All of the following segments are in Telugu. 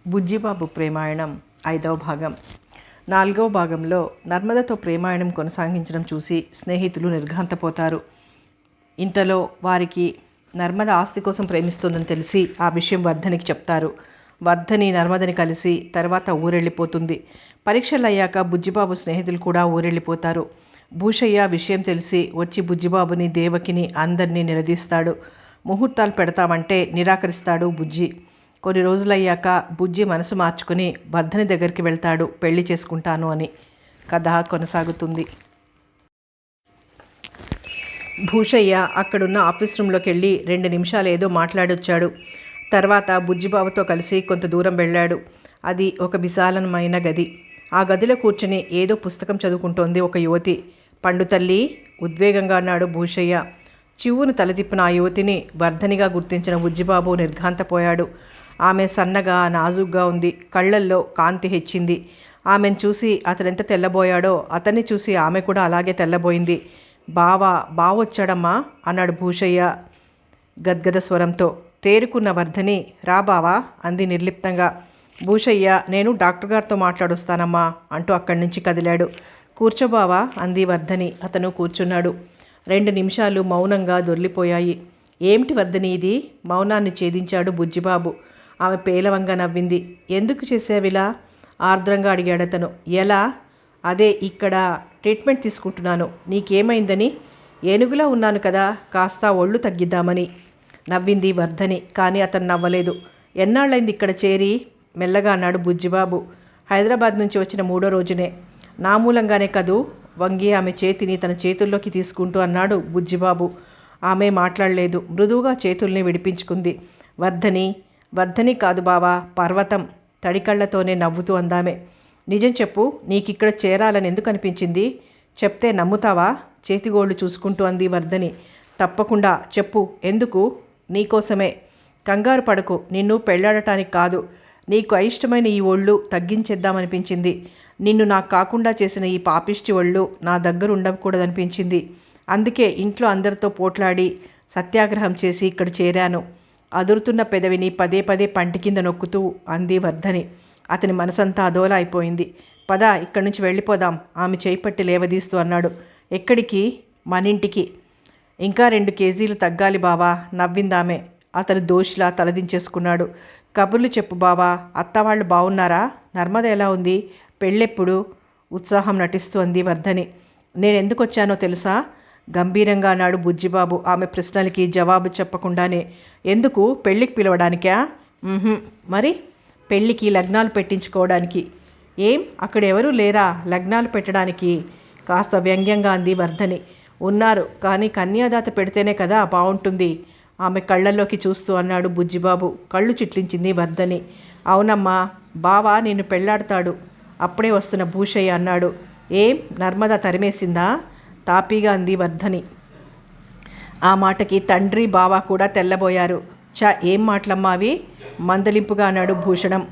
బుజ్జిబాబు ప్రేమాయణం 5వ భాగం. 4వ భాగంలో నర్మదతో ప్రేమాయణం కొనసాగించడం చూసి స్నేహితులు నిర్ఘాంతపోతారు. ఇంతలో వారికి నర్మద ఆస్తి కోసం ప్రేమిస్తుందని తెలిసి ఆ విషయం వర్ధనికి చెప్తారు. వర్ధని నర్మదని కలిసి తర్వాత ఊరెళ్ళిపోతుంది. పరీక్షలు అయ్యాక బుజ్జిబాబు స్నేహితులు కూడా ఊరెళ్ళిపోతారు. భూషయ్య విషయం తెలిసి వచ్చి బుజ్జిబాబుని, దేవకిని అందరినీ నిలదీస్తాడు. ముహూర్తాలు పెడతామంటే నిరాకరిస్తాడు బుజ్జి. కొన్ని రోజులయ్యాక బుజ్జి మనసు మార్చుకుని వర్ధని దగ్గరికి వెళ్తాడు పెళ్లి చేసుకుంటాను అని. కథ కొనసాగుతుంది. భూషయ్య అక్కడున్న ఆఫీస్ రూమ్లోకి వెళ్ళి 2 నిమిషాలు ఏదో మాట్లాడొచ్చాడు. తర్వాత బుజ్జిబాబుతో కలిసి కొంత దూరం వెళ్ళాడు. అది ఒక విశాలమైన గది. ఆ గదిలో కూర్చుని ఏదో పుస్తకం చదువుకుంటోంది ఒక యువతి. పండు తల్లి, ఉద్వేగంగా అన్నాడు భూషయ్య. చివ్వును తలతిప్పిన ఆ యువతిని వర్ధనిగా గుర్తించిన బుజ్జిబాబు నిర్ఘాంతపోయాడు. ఆమె సన్నగా, నాజుగ్గా ఉంది. కళ్ళల్లో కాంతి హెచ్చింది. ఆమెను చూసి అతనెంత తెల్లబోయాడో అతన్ని చూసి ఆమె కూడా అలాగే తెల్లబోయింది. బావొచ్చాడమ్మా అన్నాడు భూషయ్య గద్గద స్వరంతో. తేరుకున్న వర్ధని, రా బావా అంది నిర్లిప్తంగా. భూషయ్య, నేను డాక్టర్ గారితో మాట్లాడొస్తానమ్మా అంటూ అక్కడి నుంచి కదిలాడు. కూర్చోబావా అంది వర్ధని. అతను కూర్చున్నాడు. 2 నిమిషాలు మౌనంగా దొర్లిపోయాయి. ఏమిటి వర్ధని ఇది? మౌనాన్ని ఛేదించాడు బుజ్జిబాబు. ఆమె పేలవంగా నవ్వింది. ఎందుకు చేసావిలా? ఆర్ద్రంగా అడిగాడతను. ఎలా? అదే, ఇక్కడ ట్రీట్మెంట్ తీసుకుంటున్నాను. నీకేమైందని? ఏనుగులా ఉన్నాను కదా, కాస్త ఒళ్ళు తగ్గిద్దామని నవ్వింది వర్ధని. కానీ అతను నవ్వలేదు. ఎన్నాళ్ళైంది ఇక్కడ చేరి? మెల్లగా అన్నాడు బుజ్జిబాబు. హైదరాబాద్ నుంచి వచ్చిన 3వ రోజునే. నా మూలంగానే కదూ వంగి ఆమె చేతిని తన చేతుల్లోకి తీసుకుంటూ అన్నాడు బుజ్జిబాబు. ఆమె మాట్లాడలేదు. మృదువుగా చేతుల్ని విడిపించుకుంది. వర్ధని కాదు బావా, పర్వతం తడికళ్లతోనే నవ్వుతూ అందామె. నిజం చెప్పు, నీకిక్కడ చేరాలని ఎందుకు అనిపించింది? చెప్తే నమ్ముతావా? చేతిగోళ్ళు చూసుకుంటూ అంది వర్ధని. తప్పకుండా చెప్పు. ఎందుకు? నీకోసమే. కంగారు పడకు. నిన్ను పెళ్లాడటానికి కాదు, నీకు అయిష్టమైన ఈ ఒళ్ళు తగ్గించేద్దామనిపించింది. నిన్ను నాకు కాకుండా చేసిన ఈ పాపిష్టి ఒళ్ళు నా దగ్గర ఉండకూడదనిపించింది. అందుకే ఇంట్లో అందరితో పోట్లాడి సత్యాగ్రహం చేసి ఇక్కడ చేరాను. అదురుతున్న పెదవిని పదే పదే పంటి కింద నొక్కుతూ అంది వర్ధని. అతని మనసంతా అదోలా అయిపోయింది. పద, ఇక్కడి నుంచి వెళ్ళిపోదాం ఆమె చేయిపట్టి లేవదీస్తూ అన్నాడు. ఎక్కడికి? మనింటికి. ఇంకా 2 కేజీలు తగ్గాలి బావా నవ్విందామె. అతను దోషిలా తలదించేసుకున్నాడు. కబుర్లు చెప్పు బావా, అత్తవాళ్ళు బాగున్నారా? నర్మద ఎలా ఉంది? పెళ్ళెప్పుడు? ఉత్సాహం నటిస్తూ అంది వర్ధని. నేనెందుకు వచ్చానో తెలుసా? గంభీరంగా అన్నాడు బుజ్జిబాబు ఆమె ప్రశ్నలకి జవాబు చెప్పకుండానే. ఎందుకు? పెళ్ళికి పిలవడానికా? మరి పెళ్ళికి లగ్నాలు పెట్టించుకోవడానికి. ఏం, అక్కడెవరూ లేరా లగ్నాలు పెట్టడానికి? కాస్త వ్యంగ్యంగా అంది వర్ధని. ఉన్నారు, కానీ కన్యాదాత పెడితేనే కదా బాగుంటుంది ఆమె కళ్ళల్లోకి చూస్తూ అన్నాడు బుజ్జిబాబు. కళ్ళు చిట్లించింది వర్ధని. అవునమ్మా, బావా నిన్ను పెళ్లాడతాడు. అప్పుడే వస్తున్న భూషయ్య అన్నాడు. ఏం, నర్మద తరిమేసిందా? తాపీగా అంది వర్ధని. ఆ మాటకి తండ్రి, బావ కూడా తెల్లబోయారు. ఏం మాటలమ్మా అవి? మందలింపుగా అన్నాడు భూషణం.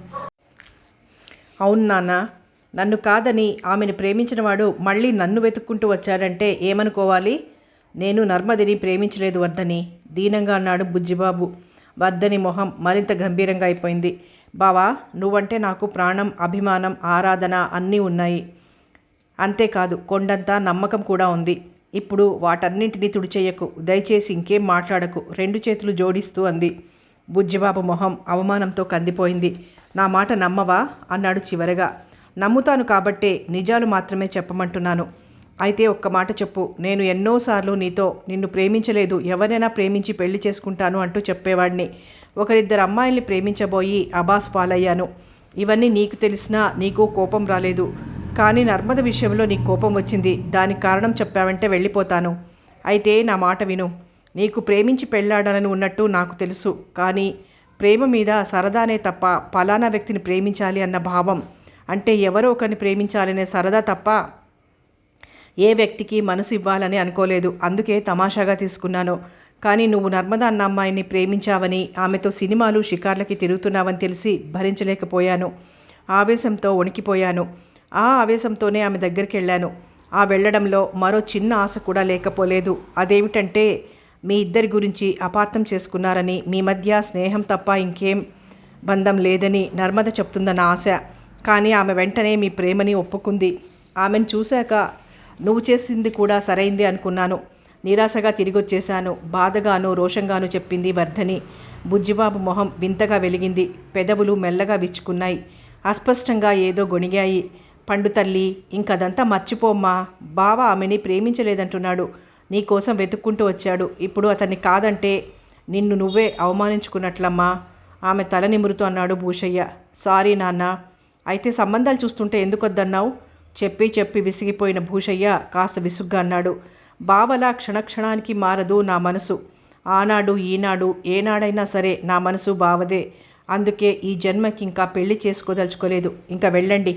అవును నాన్న, నన్ను కాదని ఆమెను ప్రేమించినవాడు మళ్ళీ నన్ను వెతుక్కుంటూ వచ్చాడంటే ఏమనుకోవాలి? నేను నర్మదిని ప్రేమించలేదు వర్ధని దీనంగా అన్నాడు బుజ్జిబాబు. వర్ధని మొహం మరింత గంభీరంగా అయిపోయింది. బావా, నువ్వంటే నాకు ప్రాణం, అభిమానం, ఆరాధన అన్నీ ఉన్నాయి. అంతేకాదు కొండంత నమ్మకం కూడా ఉంది. ఇప్పుడు వాటన్నింటినీ తుడిచేయకు. దయచేసి ఇంకేం మాట్లాడకు 2 చేతులు జోడిస్తూ అంది. బుజ్జిబాబు మొహం అవమానంతో కందిపోయింది. నా మాట నమ్మవా అన్నాడు చివరగా. నమ్ముతాను కాబట్టే నిజాలు మాత్రమే చెప్పమంటున్నాను. అయితే ఒక్క మాట చెప్పు. నేను ఎన్నోసార్లు నిన్ను ప్రేమించలేదు, ఎవరైనా ప్రేమించి పెళ్లి చేసుకుంటాను అంటూ చెప్పేవాడిని. 1-2 అమ్మాయిల్ని ప్రేమించబోయి అబాస్ పాలయ్యాను. ఇవన్నీ నీకు తెలిసినా నీకు కోపం రాలేదు. కానీ నర్మద విషయంలో నీకు కోపం వచ్చింది. దానికి కారణం చెప్పావంటే వెళ్ళిపోతాను. అయితే నా మాట విను. నీకు ప్రేమించి పెళ్ళాడాలని ఉన్నట్టు నాకు తెలుసు. కానీ ప్రేమ మీద సరదానే తప్ప ఫలానా వ్యక్తిని ప్రేమించాలి అన్న భావం, అంటే ఎవరో ఒకరిని ప్రేమించాలనే సరదా తప్ప ఏ వ్యక్తికి మనసు ఇవ్వాలని అనుకోలేదు. అందుకే తమాషాగా తీసుకున్నాను. కానీ నువ్వు నర్మద అన్న అమ్మాయిని ప్రేమించావని, ఆమెతో సినిమాలు, షికార్లకి తిరుగుతున్నావని తెలిసి భరించలేకపోయాను. ఆవేశంతో వణికిపోయాను. ఆ ఆవేశంతోనే ఆమె దగ్గరికి వెళ్ళాను. ఆ వెళ్ళడంలో మరో చిన్న ఆశ కూడా లేకపోలేదు. అదేమిటంటే మీ ఇద్దరి గురించి అపార్థం చేసుకున్నారని, మీ మధ్య స్నేహం తప్ప ఇంకేం బంధం లేదని నర్మద చెప్తుందన్న ఆశ. కానీ ఆమె వెంటనే మీ ప్రేమని ఒప్పుకుంది. ఆమెను చూశాక నువ్వు చేసింది కూడా సరైంది అనుకున్నాను. నిరాశగా తిరిగొచ్చేశాను. బాధగాను రోషంగాను చెప్పింది వర్ధని. బుజ్జిబాబు మొహం వింతగా వెలిగింది. పెదవులు మెల్లగా విచ్చుకున్నాయి. అస్పష్టంగా ఏదో గొణిగాయి. పండు తల్లి, ఇంకదంతా మర్చిపోమ్మా. బావ ఆమెని ప్రేమించలేదంటున్నాడు. నీకోసం వెతుక్కుంటూ వచ్చాడు. ఇప్పుడు అతన్ని కాదంటే నిన్ను నువ్వే అవమానించుకున్నట్లమ్మా. ఆమె తల నిమురుతూ అన్నాడు భూషయ్య. సారీ నాన్న. అయితే సంబంధాలు చూస్తుంటే ఎందుకొద్దన్నావు? చెప్పి విసిగిపోయిన భూషయ్య కాస్త విసుగ్గా అన్నాడు. బావలా క్షణక్షణానికి మారదు నా మనసు. ఆనాడు ఈనాడు ఏనాడైనా సరే నా మనసు బావదే. అందుకే ఈ జన్మకి ఇంకా పెళ్లి చేసుకోదలుచుకోలేదు. ఇంకా వెళ్ళండి,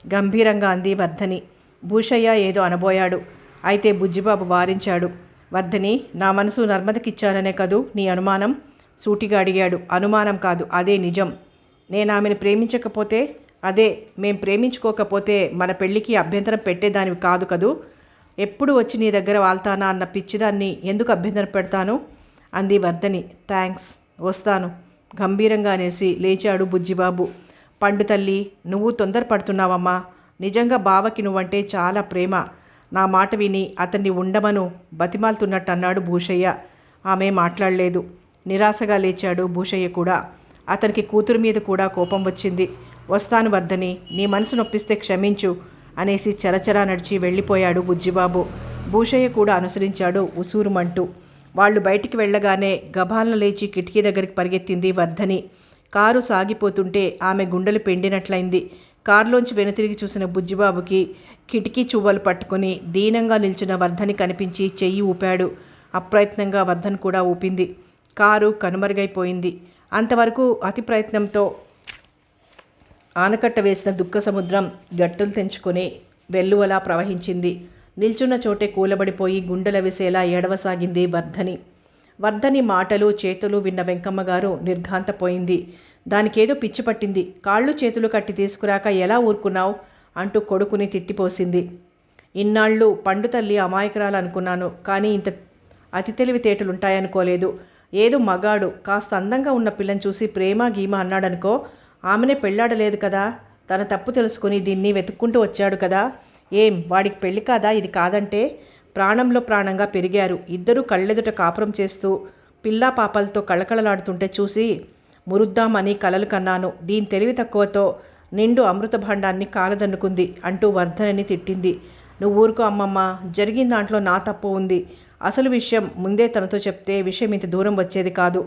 గంభీరంగా అంది వర్ధని. భూషయ్య ఏదో అనబోయాడు. అయితే బుజ్జిబాబు వారించాడు. వర్ధని, నా మనసు నర్మదకిచ్చాననే కదూ నీ అనుమానం? సూటిగా అడిగాడు. అనుమానం కాదు, అదే నిజం. నేను ఆమెను ప్రేమించకపోతే, అదే మేం ప్రేమించుకోకపోతే మన పెళ్ళికి అభ్యంతరం పెట్టేదానివి కాదు కదూ. ఎప్పుడు వచ్చి నీ దగ్గర వాళ్తానా అన్న పిచ్చిదాన్ని ఎందుకు అభ్యంతరం పెడతాను అంది వర్ధని. థ్యాంక్స్, వస్తాను గంభీరంగా అనేసి లేచాడు బుజ్జిబాబు. పండు తల్లి, నువ్వు తొందరపడుతున్నావమ్మా. నిజంగా బావకి నువ్వంటే చాలా ప్రేమ. నా మాట విని అతన్ని ఉండమను బతిమాలుతున్నట్టు అన్నాడు భూషయ్య. ఆమె మాట్లాడలేదు. నిరాశగా లేచాడు భూషయ్య కూడా. అతనికి కూతురు మీద కూడా కోపం వచ్చింది. వస్తాను వర్ధని, నీ మనసు నొప్పిస్తే క్షమించు అనేసి చరచరా నడిచి వెళ్ళిపోయాడు బుజ్జిబాబు. భూషయ్య కూడా అనుసరించాడు ఉసూరుమంటూ. వాళ్ళు బయటికి వెళ్ళగానే గభాలను లేచి కిటికీ దగ్గరికి పరిగెత్తింది వర్ధని. కారు సాగిపోతుంటే ఆమె గుండెలు పెండినట్లయింది. కారులోంచి వెనుతిరిగి చూసిన బుజ్జిబాబుకి కిటికీ చువ్వలు పట్టుకుని దీనంగా నిల్చున్న వర్ధని కనిపించి చెయ్యి ఊపాడు. అప్రయత్నంగా వర్ధన్ కూడా ఊపింది. కారు కనుమరుగైపోయింది. అంతవరకు అతి ప్రయత్నంతో ఆనకట్ట వేసిన దుఃఖ సముద్రం గట్టులు తెంచుకొని వెల్లువలా ప్రవహించింది. నిల్చున్న చోటే కూలబడిపోయి గుండెల విసేలా ఏడవసాగింది వర్ధని మాటలు చేతులు విన్న వెంకమ్మగారు నిర్ఘాంతపోయింది. దానికేదో పిచ్చి పట్టింది. కాళ్ళు చేతులు కట్టి తీసుకురాక ఎలా ఊరుకున్నావు అంటూ కొడుకుని తిట్టిపోసింది. ఇన్నాళ్ళు పండు తల్లి అమాయకురాలు అనుకున్నాను, కానీ ఇంత అతి తెలివితేటలుంటాయనుకోలేదు. ఏదో మగాడు కాస్త అందంగా ఉన్న పిల్లని చూసి ప్రేమ గీమ అన్నాడనుకో, ఆమెనే పెళ్ళాడలేదు కదా. తన తప్పు తెలుసుకుని దీన్ని వెతుక్కుంటూ వచ్చాడు కదా. ఏం వాడికి పెళ్ళి కాదా ఇది కాదంటే? ప్రాణంలో ప్రాణంగా పెరిగారు. ఇద్దరూ కళ్ళెదుట కాపురం చేస్తూ పిల్లా పాపలతో కళకళలాడుతుంటే చూసి మురుద్దామని కలలు కన్నాను. దీని తెలివి తక్కువతో నిండు అమృత భాండాన్ని కాలదన్నుకుంది అంటూ వర్ధనని తిట్టింది. నువ్వు ఊరుకో అమ్మమ్మ, జరిగిన దాంట్లో నా తప్పు ఉంది. అసలు విషయం ముందే తనతో చెప్తే విషయం ఇంత దూరం వచ్చేది కాదు.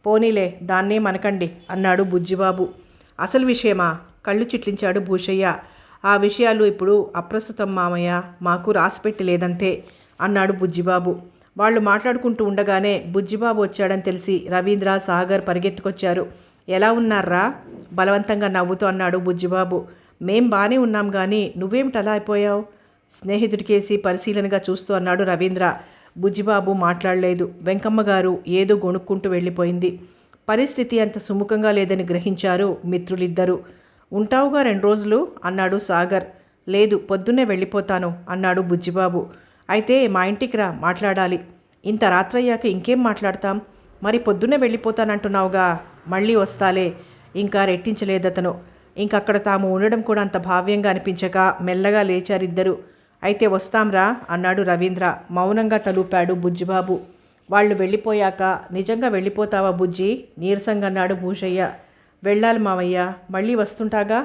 పోనీలే, దాన్నే మనకండి అన్నాడు బుజ్జిబాబు. అసలు విషయమా? కళ్ళు చిట్లించాడు భూషయ్య. ఆ విషయాలు ఇప్పుడు అప్రస్తుతం మామయ్య, మాకు రాసిపెట్టి లేదంతే అన్నాడు బుజ్జిబాబు. వాళ్ళు మాట్లాడుకుంటూ ఉండగానే బుజ్జిబాబు వచ్చాడని తెలిసి రవీంద్ర, సాగర్ పరిగెత్తుకొచ్చారు. ఎలా ఉన్నారా? బలవంతంగా నవ్వుతూ అన్నాడు బుజ్జిబాబు. మేం బాగానే ఉన్నాం కానీ నువ్వేమిటలా అయిపోయావు? స్నేహితుడికేసి పరిశీలనగా చూస్తూ అన్నాడు రవీంద్ర. బుజ్జిబాబు మాట్లాడలేదు. వెంకమ్మగారు ఏదో గొణుక్కుంటూ వెళ్ళిపోయింది. పరిస్థితి అంత సుముఖంగా లేదని గ్రహించారు మిత్రులిద్దరూ. ఉంటావుగా 2 రోజులు అన్నాడు సాగర్. లేదు, పొద్దున్నే వెళ్ళిపోతాను అన్నాడు బుజ్జిబాబు. అయితే మా ఇంటికి రా, మాట్లాడాలి. ఇంత రాత్రయ్యాక ఇంకేం మాట్లాడతాం? మరి పొద్దున్నే వెళ్ళిపోతానంటున్నావుగా. మళ్ళీ వస్తాలే. ఇంకా రెట్టించలేదతను. ఇంకక్కడ తాము ఉండడం కూడా అంత భావ్యంగా అనిపించక మెల్లగా లేచారిద్దరు. అయితే వస్తాంరా అన్నాడు రవీంద్ర. మౌనంగా తలూపాడు బుజ్జిబాబు. వాళ్ళు వెళ్ళిపోయాక నిజంగా వెళ్ళిపోతావా బుజ్జి? నీరసంగా అన్నాడు భూషయ్య. వెళ్ళాలి మావయ్య, మళ్ళీ వస్తుంటాగా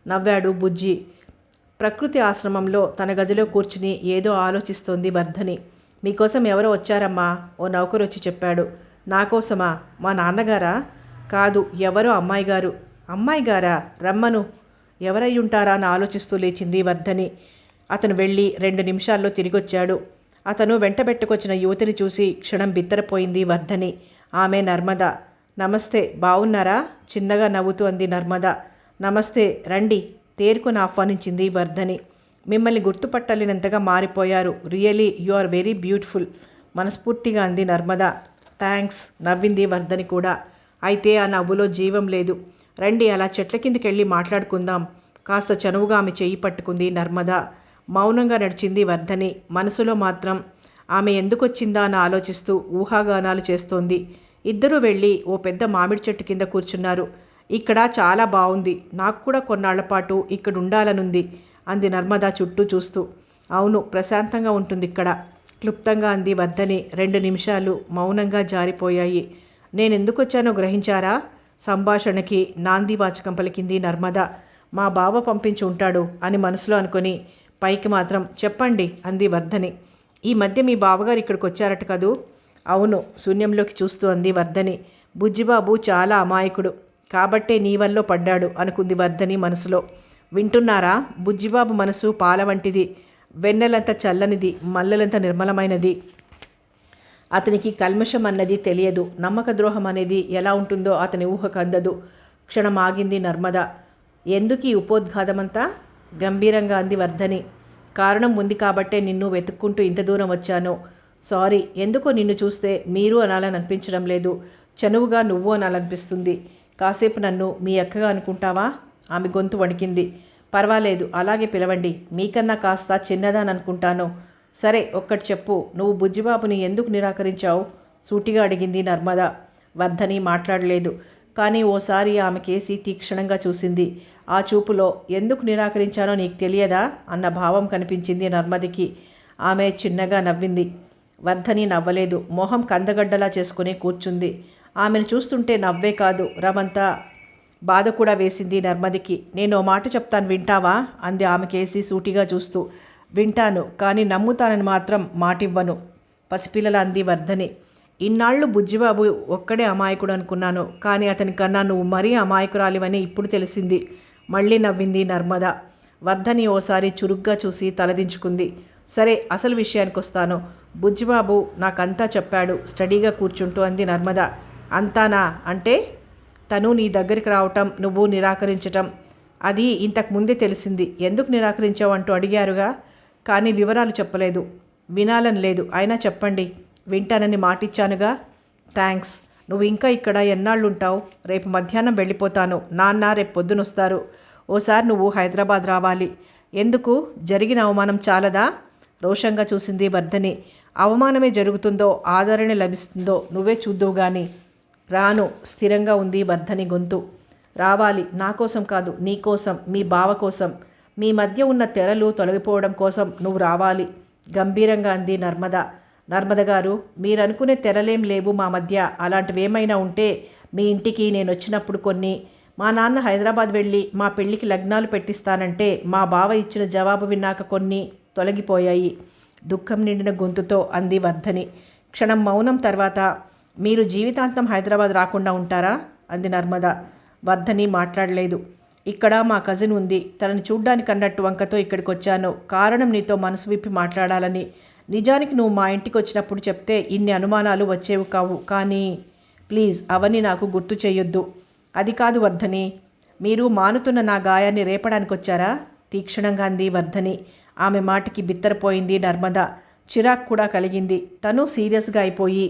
నవ్వాడు బుజ్జి. ప్రకృతి ఆశ్రమంలో తన గదిలో కూర్చుని ఏదో ఆలోచిస్తోంది వర్ధని. మీకోసం ఎవరో వచ్చారమ్మా, ఓ నౌకరు వచ్చి చెప్పాడు. నా కోసమా? మా నాన్నగారా? కాదు, ఎవరో అమ్మాయి గారు. అమ్మాయి గారా? రమ్మను. ఎవరయ్యుంటారా అని ఆలోచిస్తూ లేచింది వర్ధని. అతను వెళ్ళి 2 నిమిషాల్లో తిరిగొచ్చాడు. అతను వెంటబెట్టుకొచ్చిన యువతిని చూసి క్షణం బిత్తరపోయింది వర్ధని. ఆమె నర్మద. నమస్తే, బావున్నారా? చిన్నగా నవ్వుతూ అంది నర్మద. నమస్తే, రండి తేరుకొని ఆహ్వానించింది వర్ధని. మిమ్మల్ని గుర్తుపట్టలేనంతగా మారిపోయారు. Really you are very beautiful మనస్ఫూర్తిగా అంది నర్మద. థ్యాంక్స్ నవ్వింది వర్ధని కూడా. అయితే ఆ నవ్వులో జీవం లేదు. రండి అలా చెట్ల కిందకి వెళ్ళి మాట్లాడుకుందాం. కాస్త చనువుగా ఆమె చెయ్యి పట్టుకుంది నర్మద. మౌనంగా నడిచింది వర్ధని. మనసులో మాత్రం ఆమె ఎందుకొచ్చిందా అని ఆలోచిస్తూ ఊహాగానాలు చేస్తోంది. ఇద్దరూ వెళ్ళి ఓ పెద్ద మామిడి చెట్టు కింద కూర్చున్నారు. ఇక్కడ చాలా బాగుంది, నాకు కూడా కొన్నాళ్ల పాటు ఇక్కడ ఉండాలనుంది అంది నర్మద చుట్టూ చూస్తూ. అవును, ప్రశాంతంగా ఉంటుంది ఇక్కడ, క్లుప్తంగా అంది వర్ధని. 2 నిమిషాలు మౌనంగా జారిపోయాయి. నేనెందుకు వచ్చానో గ్రహించారా? సంభాషణకి నాందివాచకం పలికింది నర్మద. మా బావ పంపించి ఉంటాడు అని మనసులో అనుకొని పైకి మాత్రం చెప్పండి అంది వర్ధని. ఈ మధ్య మీ బావగారు ఇక్కడికి వచ్చారట కదూ? అవును, శూన్యంలోకి చూస్తూ అంది వర్ధని. బుజ్జిబాబు చాలా అమాయకుడు కాబట్టే నీ వల్లో పడ్డాడు అనుకుంది వర్ధని మనసులో. వింటున్నారా? బుజ్జిబాబు మనసు పాల వంటిది, వెన్నెలంత చల్లనిది, మల్లెలంత నిర్మలమైనది. అతనికి కల్మషం అన్నది తెలియదు. నమ్మక ద్రోహం అనేది ఎలా ఉంటుందో అతని ఊహకు అందదు. క్షణం ఆగింది నర్మద. ఎందుకు ఈ ఉపోద్ఘాతమంతా? గంభీరంగా అంది వర్ధని. కారణం ఉంది కాబట్టే నిన్ను వెతుక్కుంటూ ఇంత దూరం వచ్చాను. సారీ, ఎందుకో నిన్ను చూస్తే మీరు అనాలని అనిపించడం లేదు, చనువుగా నువ్వు అనాలనిపిస్తుంది. కాసేపు నన్ను మీ అక్కగా అనుకుంటావా? ఆమె గొంతు వణికింది. పర్వాలేదు, అలాగే పిలవండి, మీకన్నా కాస్త చిన్నదాననుకుంటాను. సరే, ఒక్కటి చెప్పు, నువ్వు బుజ్జిబాబుని ఎందుకు నిరాకరించావు? సూటిగా అడిగింది నర్మద. వర్ధని మాట్లాడలేదు. కానీ ఓసారి ఆమె కేసి తీక్షణంగా చూసింది. ఆ చూపులో ఎందుకు నిరాకరించానో నీకు తెలియదా అన్న భావం కనిపించింది నర్మదికి. ఆమె చిన్నగా నవ్వింది. వర్ధని నవ్వలేదు. మొహం కందగడ్డలా చేసుకుని కూర్చుంది. ఆమెను చూస్తుంటే నవ్వే కాదు, రవంతా బాధ కూడా వేసింది నర్మదికి. నేను ఓ మాట చెప్తాను, వింటావా అంది ఆమె కేసి సూటిగా చూస్తూ. వింటాను, కానీ నమ్ముతానని మాత్రం మాటివ్వను పసిపిల్లల అంది వర్ధని. ఇన్నాళ్ళు బుజ్జిబాబు ఒక్కడే అమాయకుడు అనుకున్నాను, కానీ అతని కన్నా నువ్వు మరీ అమాయకురాలివని ఇప్పుడు తెలిసింది. మళ్ళీ నవ్వింది నర్మద. వర్ధని ఓసారి చురుగ్గా చూసి తలదించుకుంది. సరే, అసలు విషయానికి వస్తాను. బుజ్జిబాబు నాకంతా చెప్పాడు స్టడీగా కూర్చుంటూ అంది నర్మద. అంతానా? అంటే? తను నీ దగ్గరికి రావటం, నువ్వు నిరాకరించటం, అది ఇంతకు ముందే తెలిసింది. ఎందుకు నిరాకరించావు అంటూ అడిగారుగా, కానీ వివరాలు చెప్పలేదు. వినాలని లేదు, అయినా చెప్పండి, వింటానని మాటిచ్చానుగా. థ్యాంక్స్. నువ్వు ఇంకా ఇక్కడ ఎన్నాళ్ళు ఉంటావు? రేపు మధ్యాహ్నం వెళ్ళిపోతాను. నాన్న రేపు పొద్దునొస్తారు. ఓసారి నువ్వు హైదరాబాద్ రావాలి. ఎందుకు? జరిగిన అవమానం చాలదా? రోషంగా చూసింది వర్ధని. అవమానమే జరుగుతుందో ఆదరణ లభిస్తుందో నువ్వే చూద్దువు గాని. రాను, స్థిరంగా ఉంది వర్ధని గొంతు. రావాలి, నా కోసం కాదు, నీ కోసం, మీ బావ కోసం, మీ మధ్య ఉన్న తెరలు తొలగిపోవడం కోసం నువ్వు రావాలి గంభీరంగా అంది నర్మద. నర్మద గారు, మీరనుకునే తెరలేం లేవు మా మధ్య. అలాంటివేమైనా ఉంటే మీ ఇంటికి నేను వచ్చినప్పుడు కొన్ని, మా నాన్న హైదరాబాద్ వెళ్ళి మా పెళ్ళికి లగ్నాలు పెట్టిస్తానంటే మా బావ ఇచ్చిన జవాబు విన్నాక కొన్ని తొలగిపోయాయి దుఃఖం నిండిన గొంతుతో అంది వర్ధని. క్షణం మౌనం తర్వాత, మీరు జీవితాంతం హైదరాబాద్ రాకుండా ఉంటారా అంది నర్మద. వర్ధని మాట్లాడలేదు. ఇక్కడ మా కజిన్ ఉంది, తనని చూడ్డానికి అన్నట్టు వంకతో ఇక్కడికి వచ్చాను. కారణం నీతో మనసు విప్పి మాట్లాడాలని. నిజానికి నువ్వు మా ఇంటికి వచ్చినప్పుడు చెప్తే ఇన్ని అనుమానాలు వచ్చేవి కావు. కానీ ప్లీజ్ అవన్నీ నాకు గుర్తు చేయొద్దు. అది కాదు వర్ధని, మీరు మానుతున్న నా గాయాన్ని రేపడానికి వచ్చారా? తీక్షణంగా అంది వర్ధని. ఆమె మాటకి బిత్తరపోయింది నర్మద. చిరాకు కూడా కలిగింది. తను సీరియస్గా అయిపోయి,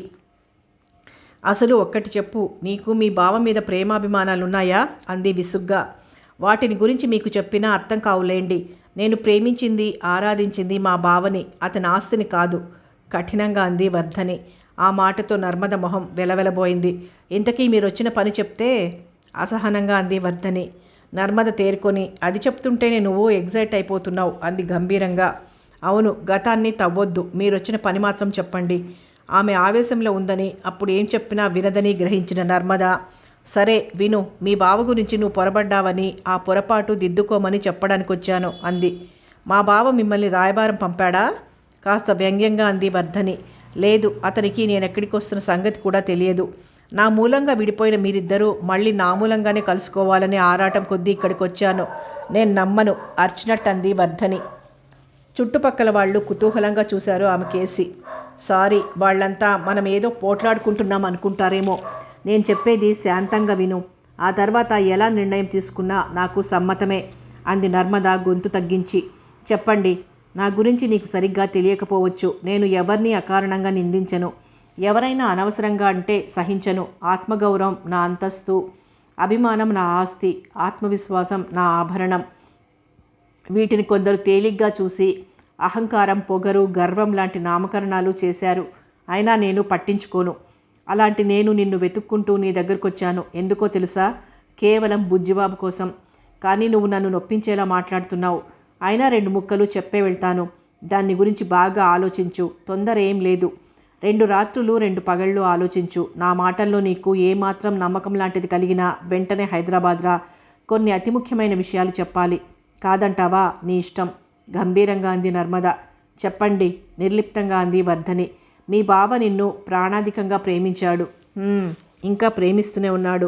అసలు ఒక్కటి చెప్పు, నీకు మీ బావ మీద ప్రేమాభిమానాలున్నాయా అంది విసుగ్గా. వాటిని గురించి మీకు చెప్పినా అర్థం కావులేండి. నేను ప్రేమించింది, ఆరాధించింది మా బావని, అతని ఆస్తిని కాదు కఠినంగా అంది వర్ధని. ఆ మాటతో నర్మద మొహం వెలవెలబోయింది. ఇంతకీ మీరొచ్చిన పని చెప్తే అసహనంగా అంది వర్ధని. నర్మద తేరుకొని, అది చెప్తుంటేనే నువ్వు ఎగ్జైట్ అయిపోతున్నావు అంది గంభీరంగా. అవును, గతాన్ని తవ్వొద్దు, మీరొచ్చిన పని మాత్రం చెప్పండి. ఆమె ఆవేశంలో ఉందని, అప్పుడు ఏం చెప్పినా వినదని గ్రహించిన నర్మద, సరే విను, మీ బావ గురించి నువ్వు పొరబడ్డావని, ఆ పొరపాటు దిద్దుకోమని చెప్పడానికి వచ్చాను అంది. మా బావ మిమ్మల్ని రాయబారం పంపాడా? కాస్త వ్యంగ్యంగా అంది వర్ధని. లేదు, అతనికి నేనెక్కడికి వస్తున్న సంగతి కూడా తెలియదు. నా మూలంగా విడిపోయిన మీరిద్దరూ మళ్ళీ నా మూలంగానే కలుసుకోవాలని ఆరాటం కొద్దీ ఇక్కడికి వచ్చాను. నేను నమ్మను అర్చినట్టు అంది వర్ధని. చుట్టుపక్కల వాళ్ళు కుతూహలంగా చూశారు ఆమె కేసి. సారీ, వాళ్ళంతా మనం ఏదో పోట్లాడుకుంటున్నాం అనుకుంటారేమో. నేను చెప్పేది శాంతంగా విను. ఆ తర్వాత ఎలా నిర్ణయం తీసుకున్నా నాకు సమ్మతమే అంది నర్మద గొంతు తగ్గించి. చెప్పండి, నా గురించి నీకు సరిగ్గా తెలియకపోవచ్చు. నేను ఎవరిని అకారణంగా నిందించను. ఎవరైనా అనవసరంగా అంటే సహించను. ఆత్మగౌరవం నా అంతస్తు, అభిమానం నా ఆస్తి, ఆత్మవిశ్వాసం నా ఆభరణం. వీటిని కొందరు తేలిగ్గా చూసి అహంకారం, పొగరు, గర్వం లాంటి నామకరణాలు చేశారు. అయినా నేను పట్టించుకోను. అలాంటి నేను నిన్ను వెతుక్కుంటూ నీ దగ్గరకు వచ్చాను. ఎందుకో తెలుసా? కేవలం బుజ్జిబాబు కోసం. కానీ నువ్వు నన్ను నొప్పించేలా మాట్లాడుతున్నావు. అయినా 2 ముక్కలు చెప్పే వెళ్తాను. దాన్ని గురించి బాగా ఆలోచించు. తొందర ఏం లేదు. 2 రాత్రులు 2 పగళ్ళు ఆలోచించు. నా మాటల్లో నీకు ఏమాత్రం నమ్మకం లాంటిది కలిగినా వెంటనే హైదరాబాద్ రా. కొన్ని అతి ముఖ్యమైన విషయాలు చెప్పాలి. కాదంటావా? నీ ఇష్టం గంభీరంగా అంది నర్మద. చెప్పండి నిర్లిప్తంగా అంది వర్ధని. మీ బావ నిన్ను ప్రాణాధికంగా ప్రేమించాడు. ఇంకా ప్రేమిస్తూనే ఉన్నాడు.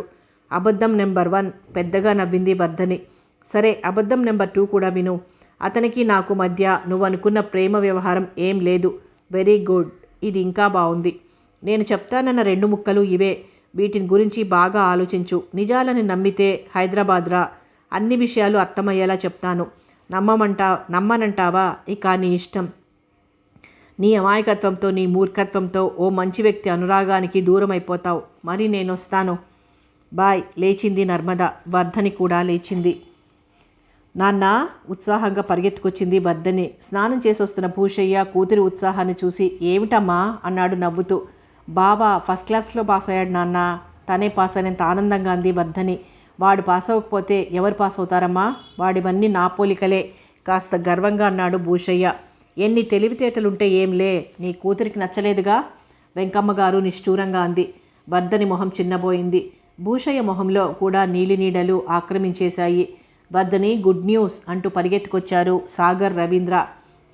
అబద్ధం నెంబర్ 1 పెద్దగా నవ్వింది వర్ధని. సరే అబద్ధం నెంబర్ 2 కూడా విను. అతనికి నాకు మధ్య నువ్వు అనుకున్న ప్రేమ వ్యవహారం ఏం లేదు. Very good. ఇది ఇంకా బాగుంది. నేను చెప్తానన్న 2 ముక్కలు ఇవే. వీటిని గురించి బాగా ఆలోచించు. నిజాలని నమ్మితే హైదరాబాద్ రా. అన్ని విషయాలు అర్థమయ్యేలా చెప్తాను. నమ్మనంటావా? ఇక నీ ఇష్టం. నీ అమాయకత్వంతో నీ మూర్ఖత్వంతో ఓ మంచి వ్యక్తి అనురాగానికి దూరం అయిపోతావు. మరి నేనొస్తాను. బాయ్. లేచింది నర్మద. వర్ధని కూడా లేచింది. నాన్న ఉత్సాహంగా పరిగెత్తుకొచ్చింది వర్ధని. స్నానం చేసొస్తున్న భూషయ్య కూతురి ఉత్సాహాన్ని చూసి ఏమిటమ్మా అన్నాడు నవ్వుతూ. బావా ఫస్ట్ క్లాస్లో పాస్ అయ్యాడు నాన్న. తనే పాస్ అయినంత ఆనందంగా అంది వర్ధని. వాడు పాస్ అవ్వకపోతే ఎవరు పాస్ అవుతారమ్మా? వాడివన్నీ నా పోలికలే కాస్త గర్వంగా అన్నాడు భూషయ్య. ఎన్ని తెలివితేటలుంటే ఏంలే, నీ కూతురికి నచ్చలేదుగా? వెంకమ్మ గారు నిష్ఠూరంగా అంది. వర్ధని మొహం చిన్నబోయింది. భూషయ్య మొహంలో కూడా నీలినీడలు ఆక్రమించేశాయి. వర్ధని గుడ్ న్యూస్ అంటూ పరిగెత్తుకొచ్చారు సాగర్, రవీంద్ర.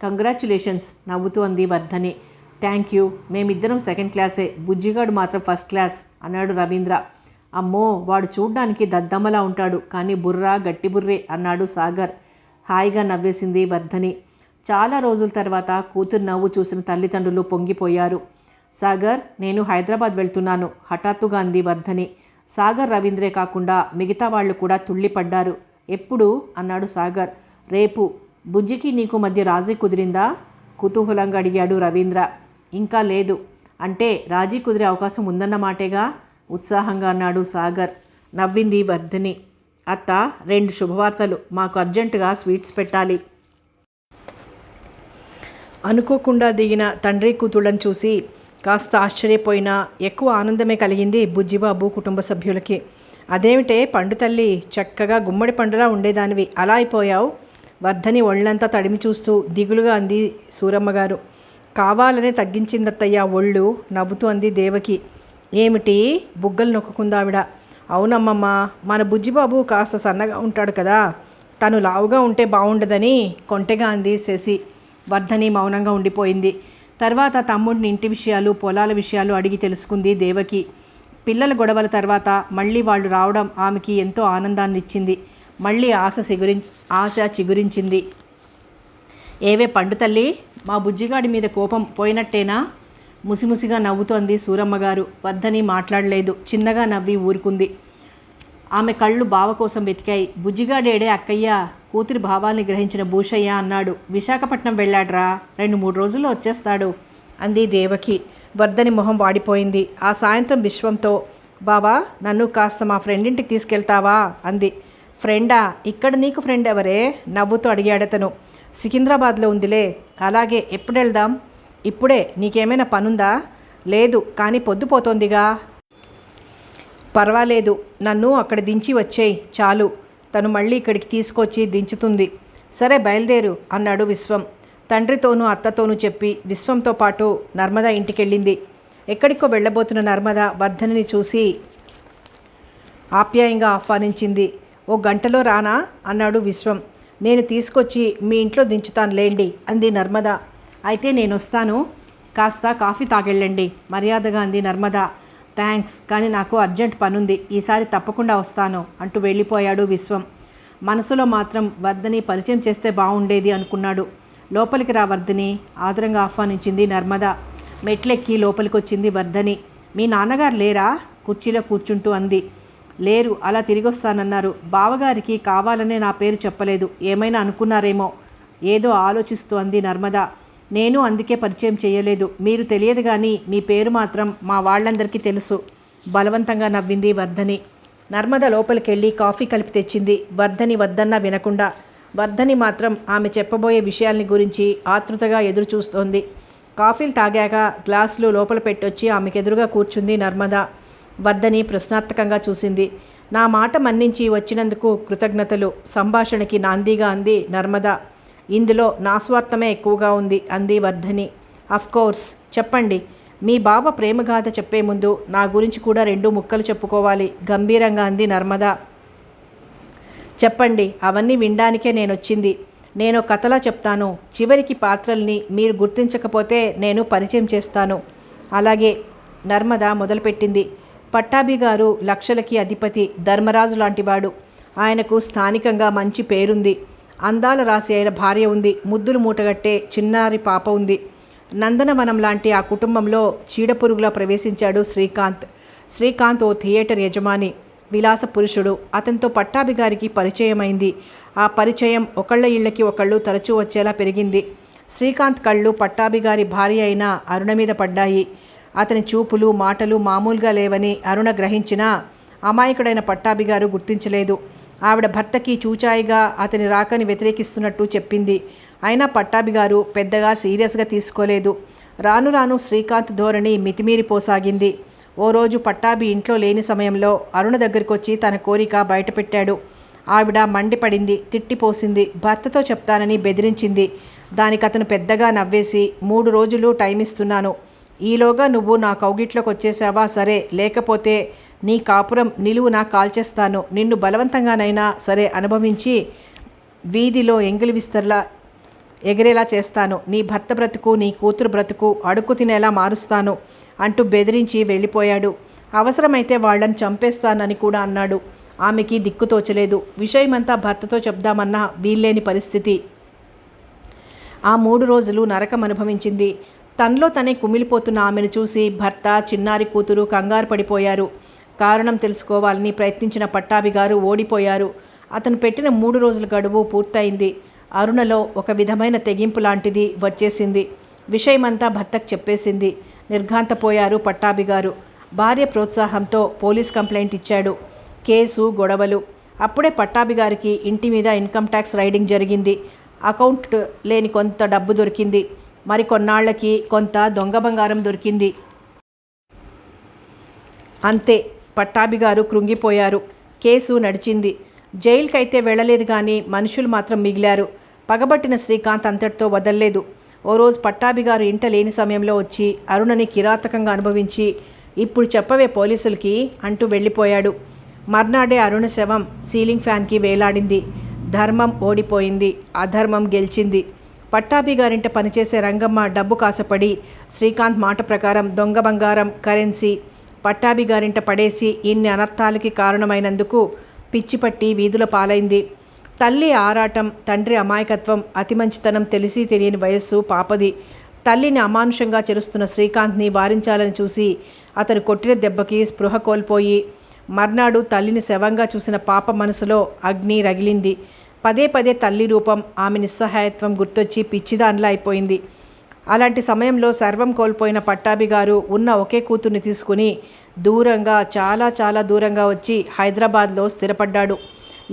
కంగ్రాచ్యులేషన్స్ నవ్వుతూ అంది వర్ధని. Thank you. మేమిద్దరం 2nd క్లాసే. బుజ్జిగాడు మాత్రం 1st క్లాస్ అన్నాడు రవీంద్ర. అమ్మో వాడు చూడ్డానికి దద్దమ్మలా ఉంటాడు, కానీ బుర్రా గట్టి బుర్రే అన్నాడు సాగర్. హాయిగా నవ్వేసింది వర్ధని. చాలా రోజుల తర్వాత కూతురు నవ్వు చూసిన తల్లిదండ్రులు పొంగిపోయారు. సాగర్ నేను హైదరాబాద్ వెళ్తున్నాను హఠాత్తుగా అంది వర్ధని. సాగర్, రవీంద్రే కాకుండా మిగతా వాళ్ళు కూడా తుళ్ళిపడ్డారు. ఎప్పుడు అన్నాడు సాగర్. రేపు. బుజ్జికి నీకు మధ్య రాజీ కుదిరిందా? కుతూహలంగా అడిగాడు రవీంద్ర. ఇంకా లేదు. అంటే రాజీ కుదిరే అవకాశం ఉందన్నమాటేగా ఉత్సాహంగా అన్నాడు సాగర్. నవ్వింది వర్ధని. అత్త 2 శుభవార్తలు. మాకు అర్జెంటుగా స్వీట్స్ పెట్టాలి. అనుకోకుండా దిగిన తండ్రి కూతుళ్ళని చూసి కాస్త ఆశ్చర్యపోయినా ఎక్కువ ఆనందమే కలిగింది బుజ్జిబాబు కుటుంబ సభ్యులకి. అదేమిటే పండు తల్లి, చక్కగా గుమ్మడి పండులా ఉండేదానివి అలా అయిపోయావు? వర్ధని ఒళ్ళంతా తడిమి చూస్తూ దిగులుగా అంది సూరమ్మగారు. కావాలనే తగ్గించిందత్తయ్య ఒళ్ళు నవ్వుతూ అంది దేవకి. ఏమిటి? బుగ్గలు నొక్కుందావిడ. అవునమ్మమ్మ, మన బుజ్జిబాబు కాస్త సన్నగా ఉంటాడు కదా, తను లావుగా ఉంటే బాగుండదని కొంటెగా అంది శశి. వర్ధని మౌనంగా ఉండిపోయింది. తర్వాత తమ్ముడిని ఇంటి విషయాలు, పొలాల విషయాలు అడిగి తెలుసుకుంది దేవకి. పిల్లల గొడవల తర్వాత మళ్ళీ వాళ్ళు రావడం ఆమెకి ఎంతో ఆనందాన్ని ఇచ్చింది. మళ్ళీ ఆశ చిగురించింది. ఏవే పండు తల్లి, మా బుజ్జిగాడి మీద కోపం పోయినట్టేనా? ముసిముసిగా నవ్వుతోంది సూరమ్మగారు. వర్ధని మాట్లాడలేదు. చిన్నగా నవ్వి ఊరుకుంది. ఆమె కళ్ళు బావ కోసం వెతికాయి. బుజ్జిగాడేడే అక్కయ్య? కూతురి భావాల్ని గ్రహించిన భూషయ్య అన్నాడు. విశాఖపట్నం వెళ్ళాడ్రా, 2-3 రోజుల్లో వచ్చేస్తాడు అంది దేవకి. వర్ధని మొహం వాడిపోయింది. ఆ సాయంత్రం విశ్వంతో, బావా నన్ను కాస్త మా ఫ్రెండ్ ఇంటికి తీసుకెళ్తావా అంది. ఫ్రెండా? ఇక్కడ నీకు ఫ్రెండ్ ఎవరే? నవ్వుతూ అడిగాడతను. సికింద్రాబాద్లో ఉందిలే. అలాగే, ఎప్పుడు వెళ్దాం? ఇప్పుడే. నీకేమైనా పనుందా? లేదు, కానీ పొద్దుపోతోందిగా. పర్వాలేదు, నన్ను అక్కడ దించి వచ్చేయి చాలు. తను మళ్ళీ ఇక్కడికి తీసుకొచ్చి దించుతుంది. సరే బయలుదేరు అన్నాడు విశ్వం. తండ్రితోనూ అత్తతోనూ చెప్పి విశ్వంతో పాటు నర్మద ఇంటికెళ్ళింది. ఎక్కడికో వెళ్ళబోతున్న నర్మద వర్ధనిని చూసి ఆప్యాయంగా ఆహ్వానించింది. ఓ గంటలో రానా అన్నాడు విశ్వం. నేను తీసుకొచ్చి మీ ఇంట్లో దించుతానులేండి అంది నర్మద. అయితే నేను వస్తాను, కాస్త కాఫీ తాగెళ్ళండి మర్యాదగా అంది నర్మద. థ్యాంక్స్, కానీ నాకు అర్జెంట్ పనుంది, ఈసారి తప్పకుండా వస్తాను అంటూ వెళ్ళిపోయాడు విశ్వం. మనసులో మాత్రం వర్ధని పరిచయం చేస్తే బాగుండేది అనుకున్నాడు. లోపలికి రా వర్ధని ఆదరంగా ఆహ్వానించింది నర్మద. మెట్లెక్కి లోపలికొచ్చింది వర్ధని. మీ నాన్నగారు లేరా? కుర్చీలో కూర్చుంటూ అంది. లేరు, అలా తిరిగొస్తానన్నారు. బావగారికి కావాలనే నా పేరు చెప్పలేదు, ఏమైనా అనుకున్నారేమో. ఏదో ఆలోచిస్తూ అంది నర్మద. నేను అందుకే పరిచయం చేయలేదు. మీరు తెలియదు కానీ మీ పేరు మాత్రం మా వాళ్ళందరికీ తెలుసు బలవంతంగా నవ్వింది వర్ధని. నర్మద లోపలికెళ్ళి కాఫీ కలిపి తెచ్చింది. వర్ధని వద్దన్నా వినకుండా. వర్ధని మాత్రం ఆమె చెప్పబోయే విషయాల్ని గురించి ఆతృతగా ఎదురు చూస్తోంది. కాఫీలు తాగాక గ్లాసులు లోపల పెట్టొచ్చి ఆమెకెదురుగా కూర్చుంది నర్మద. వర్ధని ప్రశ్నార్థకంగా చూసింది. నా మాట మన్నించి వచ్చినందుకు కృతజ్ఞతలు. సంభాషణకి నాందిగా అంది నర్మద. ఇందులో నా స్వార్థమే ఎక్కువగా ఉంది అంది వర్ధని. అఫ్కోర్స్, చెప్పండి. మీ బావ ప్రేమగాథ చెప్పే ముందు నా గురించి కూడా 2 ముక్కలు చెప్పుకోవాలి గంభీరంగా అంది నర్మద. చెప్పండి, అవన్నీ వినడానికే నేనొచ్చింది. నేను కథలా చెప్తాను. చివరికి పాత్రల్ని మీరు గుర్తించకపోతే నేను పరిచయం చేస్తాను. అలాగే, నర్మద మొదలుపెట్టింది. పట్టాభి గారు లక్షలకి అధిపతి, ధర్మరాజు లాంటివాడు. ఆయనకు స్థానికంగా మంచి పేరుంది. అందాల రాశి అయిన భార్య ఉంది. ముద్దులు మూటగట్టే చిన్నారి పాప ఉంది. నందనవనం లాంటి ఆ కుటుంబంలో చీడపురుగులా ప్రవేశించాడు శ్రీకాంత్. శ్రీకాంత్ ఓ థియేటర్ యజమాని, విలాస పురుషుడు. అతనితో పట్టాభి గారికి పరిచయమైంది. ఆ పరిచయం ఒకళ్ళ ఇళ్ళకి ఒకళ్ళు తరచూ వచ్చేలా పెరిగింది. శ్రీకాంత్ కళ్ళు పట్టాభి గారి భార్య అయిన అరుణ మీద పడ్డాయి. అతని చూపులు మాటలు మామూలుగా లేవని అరుణ గ్రహించినా అమాయకుడైన పట్టాభి గారు గుర్తించలేదు. ఆవిడ భర్తకి చూచాయిగా అతని రాకని వ్యతిరేకిస్తున్నట్టు చెప్పింది. అయినా పట్టాభి గారు పెద్దగా సీరియస్గా తీసుకోలేదు. రాను రాను శ్రీకాంత్ ధోరణి మితిమీరిపోసాగింది. ఓ రోజు పట్టాభి ఇంట్లో లేని సమయంలో అరుణ దగ్గరికొచ్చి తన కోరిక బయటపెట్టాడు. ఆవిడ మండిపడింది, తిట్టిపోసింది, భర్తతో చెప్తానని బెదిరించింది. దానికి అతను పెద్దగా నవ్వేసి 3 రోజులు టైం ఇస్తున్నాను, ఈలోగా నువ్వు నా కౌగిట్లోకి వచ్చేసావా సరే, లేకపోతే నీ కాపురం నిలువునా కాల్చేస్తాను, నిన్ను బలవంతంగానైనా సరే అనుభవించి వీధిలో ఎంగిలి విస్తర్లా ఎగిరేలా చేస్తాను, నీ భర్త బ్రతుకు నీ కూతురు బ్రతుకు అడుక్కు తినేలా మారుస్తాను అంటూ బెదిరించి వెళ్ళిపోయాడు. అవసరమైతే వాళ్ళని చంపేస్తానని కూడా అన్నాడు. ఆమెకి దిక్కుతోచలేదు. విషయమంతా భర్తతో చెప్దామన్నా వీల్లేని పరిస్థితి. ఆ 3 రోజులు నరకం అనుభవించింది. తనలో తనే కుమిలిపోతున్న ఆమెను చూసి భర్త, చిన్నారి కూతురు కంగారు పడిపోయారు. కారణం తెలుసుకోవాలని ప్రయత్నించిన పట్టాభి గారు ఓడిపోయారు. అతను పెట్టిన 3 రోజుల గడువు పూర్తయింది. అరుణలో ఒక విధమైన తెగింపు లాంటిది వచ్చేసింది. విషయమంతా భర్తకు చెప్పేసింది. నిర్ఘాంతపోయారు పట్టాభి గారు. భార్య ప్రోత్సాహంతో పోలీస్ కంప్లైంట్ ఇచ్చాడు. కేసు, గొడవలు. అప్పుడే పట్టాభి గారికి ఇంటి మీద ఇన్కమ్ ట్యాక్స్ రైడింగ్ జరిగింది. అకౌంట్ లేని కొంత డబ్బు దొరికింది. మరి కొన్నాళ్లకి కొంత దొంగ బంగారం దొరికింది. అంతే, పట్టాభి గారు కృంగిపోయారు. కేసు నడిచింది. జైలుకైతే వెళ్ళలేదు కానీ మనుషులు మాత్రం మిగిలారు. పగబట్టిన శ్రీకాంత్ అంతటితో వదల్లేదు. ఓ రోజు పట్టాభి గారు ఇంట లేని సమయంలో వచ్చి అరుణని కిరాతకంగా అనుభవించి, ఇప్పుడు చెప్పవే పోలీసులకి అంటూ వెళ్ళిపోయాడు. మర్నాడే అరుణ శవం సీలింగ్ ఫ్యాన్కి వేలాడింది. ధర్మం ఓడిపోయింది, అధర్మం గెలిచింది. పట్టాభి గారింట పనిచేసే రంగమ్మ డబ్బు కాసపడి శ్రీకాంత్ మాట ప్రకారం దొంగ బంగారం, కరెన్సీ పట్టాభి గారింట పడేసి ఇన్ని అనర్థాలకి కారణమైనందుకు పిచ్చిపట్టి వీధుల పాలైంది. తల్లి ఆరాటం, తండ్రి అమాయకత్వం, అతి మంచితనం తెలిసి తెలియని వయస్సు పాపది. తల్లిని అమానుషంగా చెరుస్తున్న శ్రీకాంత్ని వారించాలని చూసి అతను కొట్టిన దెబ్బకి స్పృహ కోల్పోయి మర్నాడు తల్లిని శవంగా చూసిన పాప మనసులో అగ్ని రగిలింది. పదే పదే తల్లి రూపం, ఆమె నిస్సహాయత్వం గుర్తొచ్చి పిచ్చిదానిలా అయిపోయింది. అలాంటి సమయంలో సర్వం కోల్పోయిన పట్టాభి గారు ఉన్న ఒకే కూతుర్ని తీసుకుని దూరంగా, చాలా చాలా దూరంగా వచ్చి హైదరాబాద్లో స్థిరపడ్డాడు.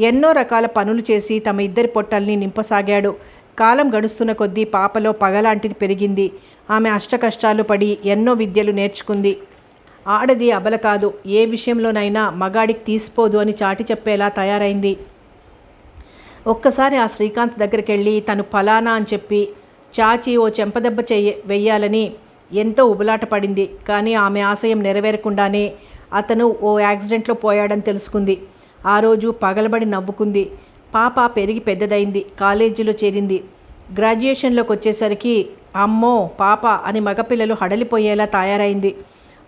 ఎన్నో రకాల పనులు చేసి తమ ఇద్దరి పొట్టల్ని నింపసాగాడు. కాలం గడుస్తున్న కొద్దీ పాపలో పగలాంటిది పెరిగింది. ఆమె అష్టకష్టాలు పడి ఎన్నో విద్యలు నేర్చుకుంది. ఆడది అబల కాదు, ఏ విషయంలోనైనా మగాడికి తీసిపోదు అని చాటి చెప్పేలా తయారైంది. ఒక్కసారి ఆ శ్రీకాంత్ దగ్గరికి వెళ్ళి తను ఫలానా అని చెప్పి చాచి ఓ చెంపదెబ్బ వెయ్యాలని ఎంతో ఉబలాట పడింది. కానీ ఆమె ఆశయం నెరవేరకుండానే అతను ఓ యాక్సిడెంట్లో పోయాడని తెలుసుకుంది. ఆ రోజు పగలబడి నవ్వుకుంది. పాప పెరిగి పెద్దదైంది, కాలేజీలో చేరింది. గ్రాడ్యుయేషన్లోకి వచ్చేసరికి అమ్మో పాప అని మగపిల్లలు హడలిపోయేలా తయారైంది.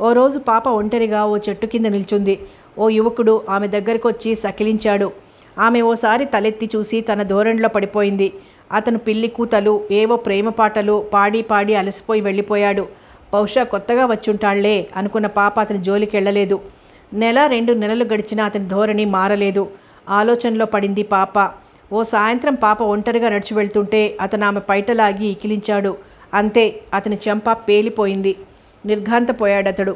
ఓ రోజు పాప ఒంటరిగా ఓ చెట్టు కింద నిల్చుంది. ఓ యువకుడు ఆమె దగ్గరికి వచ్చి సకిలించాడు. ఆమె ఓసారి తలెత్తి చూసి తన ధోరణిలో పడిపోయింది. అతను పిల్లి కూతలు, ఏవో ప్రేమ పాటలు పాడి పాడి అలసిపోయి వెళ్ళిపోయాడు. బహుశా కొత్తగా వచ్చుంటాళ్లే అనుకున్న పాప అతని జోలికి వెళ్ళలేదు. 1-2 నెలలు గడిచినా అతని ధోరణి మారలేదు. ఆలోచనలో పడింది పాప. ఓ సాయంత్రం పాప ఒంటరిగా నడిచి వెళ్తుంటే అతను ఆమె పైటలాగి ఇకిలించాడు. అంతే, అతని చెంప పేలిపోయింది. నిర్ఘాంతపోయాడతడు.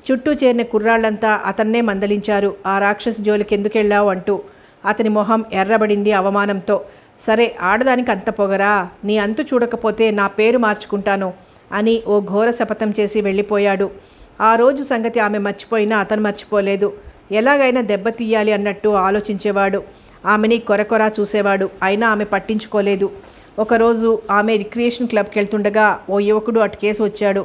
చుట్టూ చేరిన కుర్రాళ్లంతా అతన్నే మందలించారు. ఆ రాక్షసి జోలికి ఎందుకెళ్ళావు అంటూ. అతని మొహం ఎర్రబడింది అవమానంతో. సరే, ఆడదానికి అంత పొగరా, నీ అంతు చూడకపోతే నా పేరు మార్చుకుంటాను అని ఓ ఘోర శపథం చేసి వెళ్ళిపోయాడు. ఆ రోజు సంగతి ఆమె మర్చిపోయినా అతను మర్చిపోలేదు. ఎలాగైనా దెబ్బతీయాలి అన్నట్టు ఆలోచించేవాడు. ఆమెని కొరకొరా చూసేవాడు. అయినా ఆమె పట్టించుకోలేదు. ఒకరోజు ఆమె రిక్రియేషన్ క్లబ్కి వెళ్తుండగా ఓ యువకుడు అటుకేసి వచ్చాడు.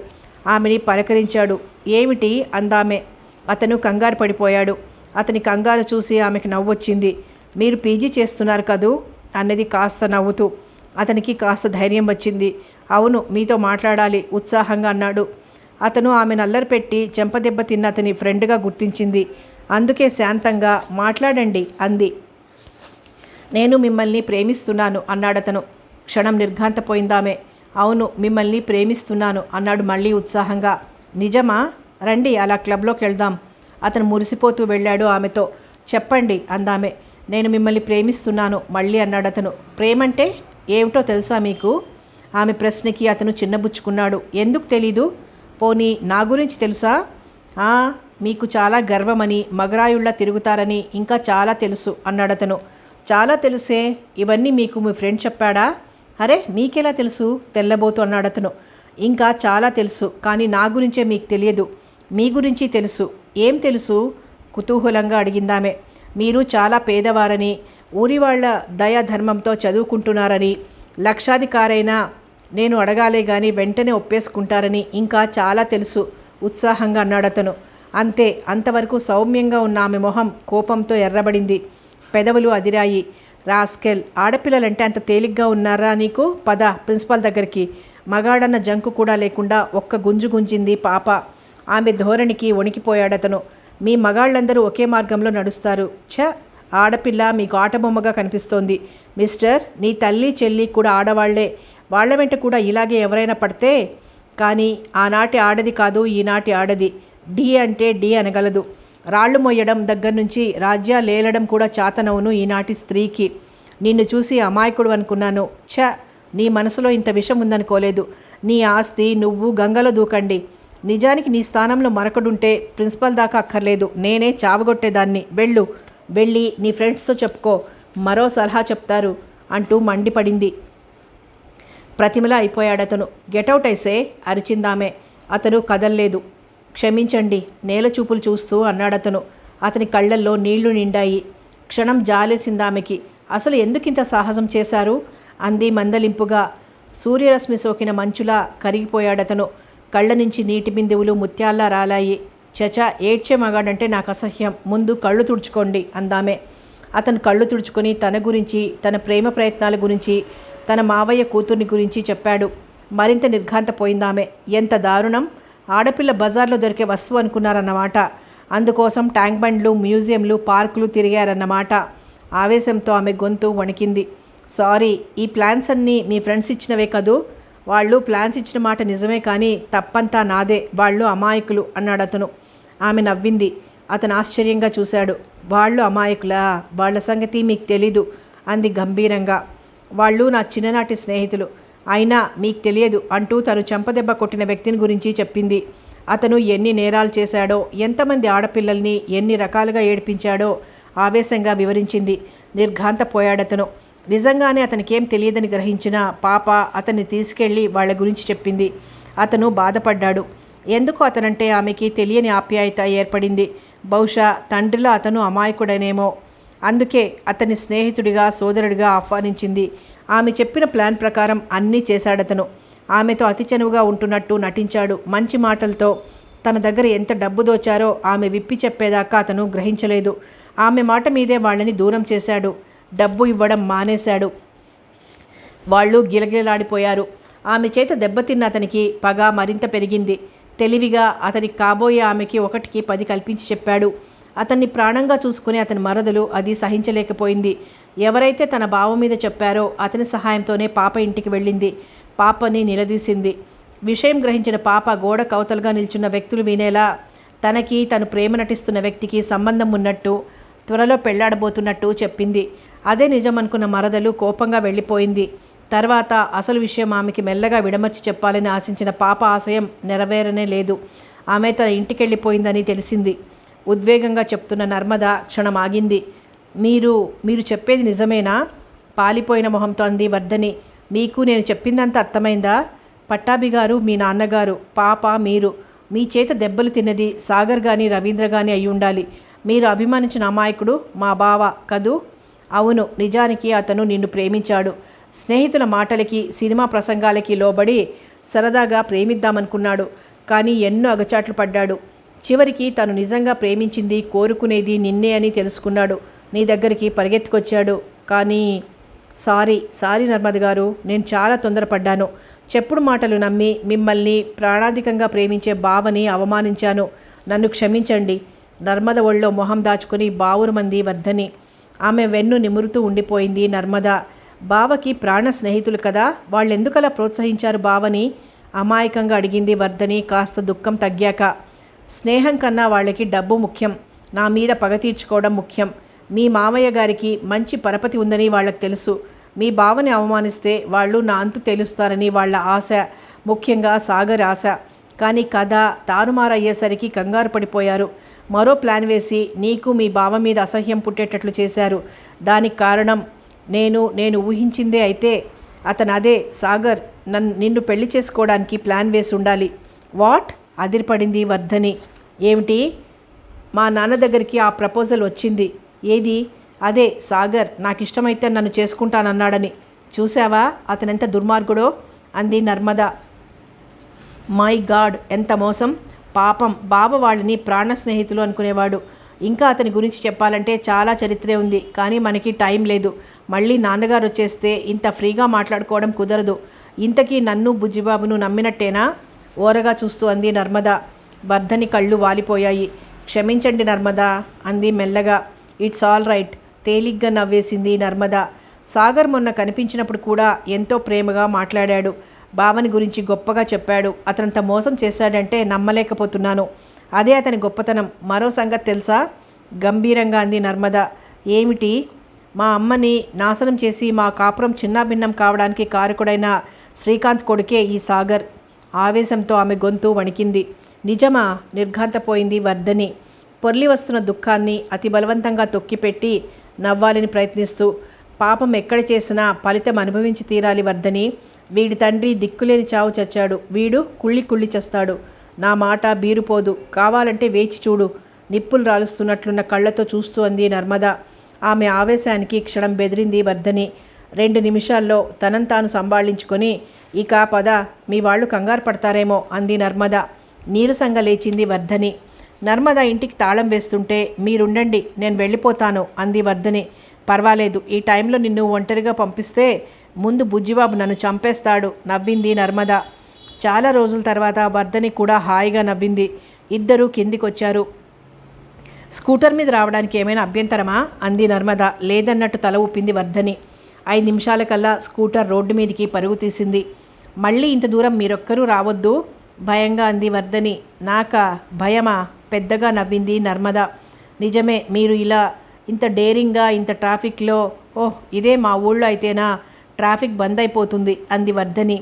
ఆమెని పలకరించాడు. ఏమిటి అందామె. అతను కంగారు పడిపోయాడు. అతని కంగారు చూసి ఆమెకు నవ్వొచ్చింది. మీరు పీజీ చేస్తున్నారు కదూ అన్నది కాస్త నవ్వుతూ. అతనికి కాస్త ధైర్యం వచ్చింది. అవును, మీతో మాట్లాడాలి ఉత్సాహంగా అన్నాడు. అతను ఆమెను అల్లరిపెట్టి చెంపదెబ్బ తిన్న అతని ఫ్రెండ్గా గుర్తించింది. అందుకే శాంతంగా మాట్లాడండి అంది. నేను మిమ్మల్ని ప్రేమిస్తున్నాను అన్నాడతను. క్షణం నిర్ఘాంతపోయిందామె. అవును, మిమ్మల్ని ప్రేమిస్తున్నాను అన్నాడు మళ్ళీ ఉత్సాహంగా. నిజమా? రండి అలా క్లబ్లోకి వెళ్దాం. అతను మురిసిపోతూ వెళ్ళాడు ఆమెతో. చెప్పండి అందామె. నేను మిమ్మల్ని ప్రేమిస్తున్నాను మళ్ళీ అన్నాడతను. ప్రేమంటే ఏమిటో తెలుసా మీకు? ఆమె ప్రశ్నకి అతను చిన్నబుచ్చుకున్నాడు. ఎందుకు తెలీదు? పోనీ నా గురించి తెలుసా? మీకు చాలా గర్వమని, మగరాయుళ్ళ తిరుగుతారని ఇంకా చాలా తెలుసు అన్నాడతను. చాలా తెలుసే. ఇవన్నీ మీకు మీ ఫ్రెండ్ చెప్పాడా? అరే, మీకెలా తెలుసు? తెల్లబోతు అన్నాడతను. ఇంకా చాలా తెలుసు, కానీ నా గురించే మీకు తెలియదు. మీ గురించి తెలుసు. ఏం తెలుసు? కుతూహలంగా అడిగిందామె. మీరు చాలా పేదవారని, ఊరి వాళ్ళ దయాధర్మంతో చదువుకుంటున్నారని, లక్షాధికారైనా నేను అడగాలే గాని వెంటనే ఒప్పేసుకుంటారని ఇంకా చాలా తెలుసు ఉత్సాహంగా అన్నాడతను. అంతే. అంతవరకు సౌమ్యంగా ఉన్న ఆమె మొహం కోపంతో ఎర్రబడింది. పెదవులు అదిరాయి. రాస్కెల్, ఆడపిల్లలంటే అంత తేలిగ్గా ఉన్నారా నీకు? పద ప్రిన్సిపాల్ దగ్గరికి. మగాడన్న జంకు కూడా లేకుండా ఒక్క గుంజు గుంజింది పాప. ఆమె ధోరణికి వణికిపోయాడతను. మీ మగాళ్ళందరూ ఒకే మార్గంలో నడుస్తారు. ఆడపిల్ల మీకు ఆటబొమ్మగా కనిపిస్తోంది. మిస్టర్, నీ తల్లి చెల్లి కూడా ఆడవాళ్లే. వాళ్ల వెంట కూడా ఇలాగే ఎవరైనా పడితే. కానీ ఆనాటి ఆడది కాదు ఈనాటి ఆడది. డి అంటే డి అనగలదు. రాళ్లు మొయ్యడం దగ్గర నుంచి రాజ్యాలేలడం కూడా చాతనవును ఈనాటి స్త్రీకి. నిన్ను చూసి అమాయకుడు అనుకున్నాను. నీ మనసులో ఇంత విషం ఉందనుకోలేదు. నీ ఆస్తి నువ్వు గంగలో దూకండి. నిజానికి నీ స్థానంలో మరొకడుంటే ప్రిన్సిపల్ దాకా అక్కర్లేదు, నేనే చావగొట్టేదాన్ని. వెళ్ళి నీ ఫ్రెండ్స్తో చెప్పుకో, మరో సలహా చెప్తారు అంటూ మండిపడింది. ప్రతిమలా అయిపోయాడతను. గెటౌట్ ఐసే అరిచిందామే. అతను కదల్లేదు. క్షమించండి నేల చూపులు చూస్తూ అన్నాడతను. అతని కళ్ళల్లో నీళ్లు నిండాయి. క్షణం జాలేసిందామెకి. అసలు ఎందుకింత సాహసం చేశారు అంది మందలింపుగా. సూర్యరశ్మి సోకిన మంచులా కరిగిపోయాడతను. కళ్ళ నుంచి నీటి బిందువులు ముత్యాల్లా రాలాయి. చచా, ఏడ్చే మగాడంటే నాకు అసహ్యం. ముందు కళ్ళు తుడుచుకోండి అందామే. అతను కళ్ళు తుడుచుకొని తన గురించి, తన ప్రేమ ప్రయత్నాల గురించి, తన మావయ్య కూతుర్ని గురించి చెప్పాడు. మరింత నిర్ఘాంతపోయిందామె. ఎంత దారుణం! ఆడపిల్ల బజార్లో దొరికే వస్తువు అనుకున్నారన్నమాట. అందుకోసం ట్యాంక్ బండ్లు, మ్యూజియంలు, పార్కులు తిరిగారన్నమాట. ఆవేశంతో ఆమె గొంతు వణికింది. సారీ, ఈ ప్లాన్స్ అన్నీ మీ ఫ్రెండ్స్ ఇచ్చినవే కదూ? వాళ్ళు ప్లాన్స్ ఇచ్చిన మాట నిజమే, కానీ తప్పంతా నాదే. వాళ్ళు అమాయకులు అన్నాడతను. ఆమె నవ్వింది. అతను ఆశ్చర్యంగా చూశాడు. వాళ్ళు అమాయకులా? వాళ్ళ సంగతి మీకు తెలీదు అంది గంభీరంగా. వాళ్ళు నా చిన్ననాటి స్నేహితులు. అయినా మీకు తెలియదు అంటూ తను చెంపదెబ్బ కొట్టిన వ్యక్తిని గురించి చెప్పింది. అతను ఎన్ని నేరాలు చేశాడో, ఎంతమంది ఆడపిల్లల్ని ఎన్ని రకాలుగా ఏడిపించాడో ఆవేశంగా వివరించింది. నిర్ఘాంతపోయాడతను. నిజంగానే అతనికేం తెలియదని గ్రహించిన పాప అతన్ని తీసుకెళ్లి వాళ్ళ గురించి చెప్పింది. అతను బాధపడ్డాడు. ఎందుకు అతనంటే ఆమెకి తెలియని ఆప్యాయత ఏర్పడింది. బహుశా తండ్రిలో అతను అమాయకుడనేమో. అందుకే అతని స్నేహితుడిగా, సోదరుడిగా ఆహ్వానించింది. ఆమె చెప్పిన ప్లాన్ ప్రకారం అన్నీ చేశాడతను. ఆమెతో అతి చనువుగా ఉంటున్నట్టు నటించాడు. మంచి మాటలతో తన దగ్గర ఎంత డబ్బు దోచారో ఆమె విప్పి చెప్పేదాకా అతను గ్రహించలేదు. ఆమె మాట మీదే వాళ్ళని దూరం చేశాడు. డబ్బు ఇవ్వడం మానేశాడు. వాళ్ళు గిలగిలలాడిపోయారు. ఆమె చేత దెబ్బతిన్న అతనికి పగ మరింత పెరిగింది. తెలివిగా అతనికి కాబోయే ఆమెకి 1కి 10 కల్పించి చెప్పాడు. అతన్ని ప్రాణంగా చూసుకుని అతని మరదలు అది సహించలేకపోయింది. ఎవరైతే తన బావ మీద చెప్పారో అతని సహాయంతోనే పాప ఇంటికి వెళ్ళింది. పాపని నిలదీసింది. విషయం గ్రహించిన పాప గోడ కవతలుగా నిల్చున్న వ్యక్తులు వినేలా తనకి తను ప్రేమ నటిస్తున్న వ్యక్తికి సంబంధం ఉన్నట్టు, త్వరలో పెళ్లాడబోతున్నట్టు చెప్పింది. అదే నిజమనుకున్న మరదలు కోపంగా వెళ్ళిపోయింది. తర్వాత అసలు విషయం ఆమెకి మెల్లగా విడమర్చి చెప్పాలని ఆశించిన పాప ఆశయం నెరవేరనే లేదు. ఆమె తన ఇంటికెళ్ళిపోయిందని తెలిసింది. ఉద్వేగంగా చెప్తున్న నర్మద క్షణం ఆగింది. మీరు చెప్పేది నిజమేనా? పాలిపోయిన మొహంతో అంది వర్ధని. మీకు నేను చెప్పిందంతా అర్థమైందా? పట్టాభి గారు మీ నాన్నగారు, పాప మీరు. మీ చేత దెబ్బలు తిన్నది సాగర్ గాని రవీంద్ర గాని అయి ఉండాలి. మీరు అభిమానించిన అమాయకుడు మా బావ కదూ? అవును, నిజానికి అతను నిన్ను ప్రేమించాడు. స్నేహితుల మాటలకి సినిమా ప్రసంగాలకి లోబడి సరదాగా ప్రేమిద్దామనుకున్నాడు. కానీ ఎన్నో అగచాట్లు పడ్డాడు. చివరికి తను నిజంగా ప్రేమించింది కోరుకునేది నిన్నే అని తెలుసుకున్నాడు. నీ దగ్గరికి పరిగెత్తుకొచ్చాడు. కానీ సారీ నర్మద గారు, నేను చాలా తొందరపడ్డాను. చెప్పుడు మాటలు నమ్మి మిమ్మల్ని ప్రాణాధికంగా ప్రేమించే బావని అవమానించాను. నన్ను క్షమించండి. నర్మద ఒళ్ళో మొహం దాచుకుని బావురుమంది వర్ధని. ఆమె వెన్ను నిమురుతూ ఉండిపోయింది నర్మద. బావకి ప్రాణ స్నేహితులు కదా, వాళ్ళెందుకలా ప్రోత్సహించారు బావని? అమాయకంగా అడిగింది వర్ధని కాస్త దుఃఖం తగ్గాక. స్నేహం కన్నా వాళ్ళకి డబ్బు ముఖ్యం. నా మీద పగ తీర్చుకోవడం ముఖ్యం. మీ మామయ్య గారికి మంచి పరపతి ఉందని వాళ్ళకి తెలుసు. మీ బావని అవమానిస్తే వాళ్ళు నా అంతు తెలుస్తారని వాళ్ళ ఆశ, ముఖ్యంగా సాగర్ ఆశ. కానీ కథ తారుమారయ్యేసరికి కంగారు పడిపోయారు. మరో ప్లాన్ వేసి నీకు మీ బావ మీద అసహ్యం పుట్టేటట్లు చేశారు. దానికి కారణం నేను ఊహించిందే అయితే అతను అదే సాగర్ నిన్ను పెళ్లి చేసుకోవడానికి ప్లాన్ వేసి ఉండాలి. వాట్? అదిరిపడింది వర్ధని. ఏమిటి? మా నాన్న దగ్గరికి ఆ ప్రపోజల్ వచ్చింది. ఏది? అదే సాగర్ నాకు ఇష్టమైతే నన్ను చేసుకుంటానన్నాడని. చూసావా అతనెంత దుర్మార్గుడో అంది నర్మద. మై గాడ్, ఎంత మోసం! పాపం బావ వాళ్ళని ప్రాణ స్నేహితులు అనుకునేవాడు. ఇంకా అతని గురించి చెప్పాలంటే చాలా చరిత్రే ఉంది. కానీ మనకి టైం లేదు. మళ్ళీ నాన్నగారు వచ్చేస్తే ఇంత ఫ్రీగా మాట్లాడుకోవడం కుదరదు. ఇంతకీ నన్ను బుజ్జిబాబును నమ్మినట్టేనా? ఓరగా చూస్తూ అంది నర్మద. వర్ధని కళ్ళు వాలిపోయాయి. క్షమించండి నర్మద అంది మెల్లగా. ఇట్స్ ఆల్ రైట్ తేలిగ్గా నవ్వేసింది నర్మద. సాగర్ మొన్న కనిపించినప్పుడు కూడా ఎంతో ప్రేమగా మాట్లాడాడు. బావని గురించి గొప్పగా చెప్పాడు. అతనంత మోసం చేశాడంటే నమ్మలేకపోతున్నాను. అదే అతని గొప్పతనం. మరో సంగతి తెలుసా? గంభీరంగా అంది నర్మద. ఏమిటి? మా అమ్మని నాశనం చేసి మా కాపురం చిన్నాభిన్నం కావడానికి కారకుడైన శ్రీకాంత్ కొడుకే ఈ సాగర్. ఆవేశంతో ఆమె గొంతు వణికింది. నిజమా? నిర్ఘాంతపోయింది వర్ధని. పొర్లి వస్తున్న దుఃఖాన్ని అతి బలవంతంగా తొక్కిపెట్టి నవ్వాలని ప్రయత్నిస్తూ. పాపం ఎక్కడ చేసినా ఫలితం అనుభవించి తీరాలి వర్ధని. వీడి తండ్రి దిక్కులేని చావు చచ్చాడు. వీడు కుళ్ళి చస్తాడు. నా మాట బీరుపోదు. కావాలంటే వేచి చూడు. నిప్పులు రాలుస్తున్నట్లున్న కళ్ళతో చూస్తూ అంది నర్మద. ఆమె ఆవేశానికి క్షణం బెదిరింది వర్ధని. 2 నిమిషాల్లో తనను తాను సంభాళించుకొని ఇక పద, మీ వాళ్ళు కంగారు పడతారేమో అంది నర్మద. నీరసంగా లేచింది వర్ధని. నర్మద ఇంటికి తాళం వేస్తుంటే మీరుండండి, నేను వెళ్ళిపోతాను అంది వర్ధని. పర్వాలేదు, ఈ టైంలో నిన్ను ఒంటరిగా పంపిస్తే ముందు బుజ్జిబాబు నన్ను చంపేస్తాడు నవ్వింది నర్మద. చాలా రోజుల తర్వాత వర్ధని కూడా హాయిగా నవ్వింది. ఇద్దరూ కిందికొచ్చారు. స్కూటర్ మీద రావడానికి ఏమైనా అభ్యంతరమా అంది నర్మద. లేదన్నట్టు తల ఊపింది వర్ధని. 5 నిమిషాలకల్లా స్కూటర్ రోడ్డు మీదకి పరుగు తీసింది. మళ్ళీ ఇంత దూరం మీరొక్కరూ రావద్దు భయంగా అంది వర్ధని. నాకా భయమా? పెద్దగా నవ్వింది నర్మద. నిజమే, మీరు ఇలా ఇంత డేరింగ్గా ఇంత ట్రాఫిక్లో. ఓహ్, ఇదే మా ఊళ్ళో అయితేనా ట్రాఫిక్ బంద్ అయిపోతుంది అంది వర్ధని.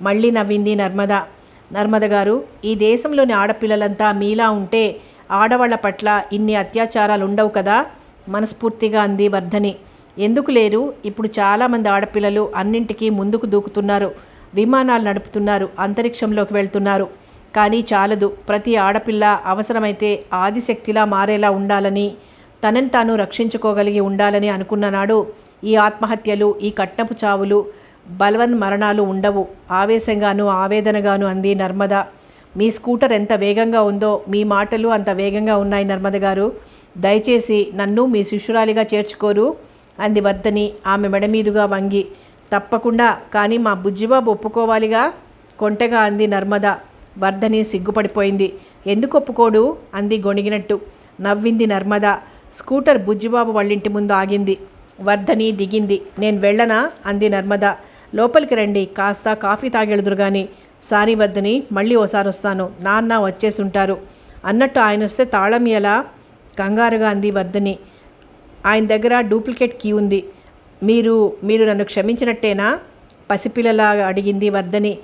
మళ్ళీ నవ్వింది నర్మద. నర్మద గారు, ఈ దేశంలోని ఆడపిల్లలంతా మీలా ఉంటే ఆడవాళ్ల పట్ల ఇన్ని అత్యాచారాలు ఉండవు కదా మనస్ఫూర్తిగా అంది వర్ధని. ఎందుకు లేరు? ఇప్పుడు చాలామంది ఆడపిల్లలు అన్నింటికీ ముందుకు దూకుతున్నారు. విమానాలు నడుపుతున్నారు, అంతరిక్షంలోకి వెళ్తున్నారు. కానీ చాలదు. ప్రతి ఆడపిల్ల అవసరమైతే ఆదిశక్తిలా మారేలా ఉండాలని, తనని తాను రక్షించుకోగలిగి ఉండాలని అనుకున్ననాడు ఈ ఆత్మహత్యలు, ఈ కట్నపు చావులు, బలవన్ మరణాలు ఉండవు. ఆవేశంగాను ఆవేదనగాను అంది నర్మద. మీ స్కూటర్ ఎంత వేగంగా ఉందో మీ మాటలు అంత వేగంగా ఉన్నాయి నర్మద గారు. దయచేసి నన్ను మీ శిష్యురాలిగా చేర్చుకోరు అంది వర్ధని ఆమె మెడ మీదుగా వంగి. తప్పకుండా, కానీ మా బుజ్జిబాబు ఒప్పుకోవాలిగా కొంటెగా అంది నర్మద. వర్ధని సిగ్గుపడిపోయింది. ఎందుకు ఒప్పుకోడు అంది గొణిగినట్టు. నవ్వింది నర్మద. స్కూటర్ బుజ్జిబాబు వాళ్ళింటి ముందు ఆగింది. వర్ధని దిగింది. నేను వెళ్ళనా అంది నర్మద. లోపలికి రండి, కాస్త కాఫీ తాగెళుదురు గాని. సారీ వర్ధని, మళ్ళీ ఓసారి వస్తాను. నాన్న వచ్చేసుంటారు. అన్నట్టు ఆయన వస్తే తాళం ఎలా కంగారుగా అంది వర్ధని. ఆయన దగ్గర డూప్లికేట్ కీ ఉంది. మీరు నన్ను క్షమించినట్టేనా పసిపిల్లలా అడిగింది వర్ధని.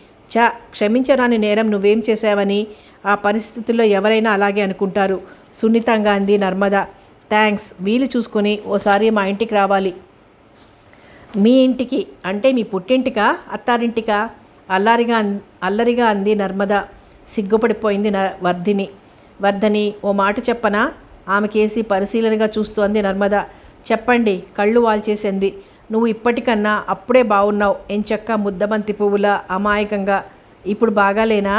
క్షమించరాని నేరం నువ్వేం చేశావని ఆ పరిస్థితుల్లో ఎవరైనా అలాగే అనుకుంటారు సున్నితంగా అంది నర్మద. థ్యాంక్స్. వీలు చూసుకొని ఓసారి మా ఇంటికి రావాలి. మీ ఇంటికి అంటే మీ పుట్టింటికా అత్తారింటికా అల్లరిగా అంది నర్మద. సిగ్గుపడిపోయింది వర్ధని. ఓ మాట చెప్పనా? ఆమెకేసి పరిశీలనగా చూస్తూ అంది నర్మద. చెప్పండి, కళ్ళు వాల్చేసింది. నువ్వు ఇప్పటికన్నా అప్పుడే బాగున్నావు, ఎంచక్క ముద్దబంతి పువ్వులా అమాయకంగా. ఇప్పుడు బాగాలేనా?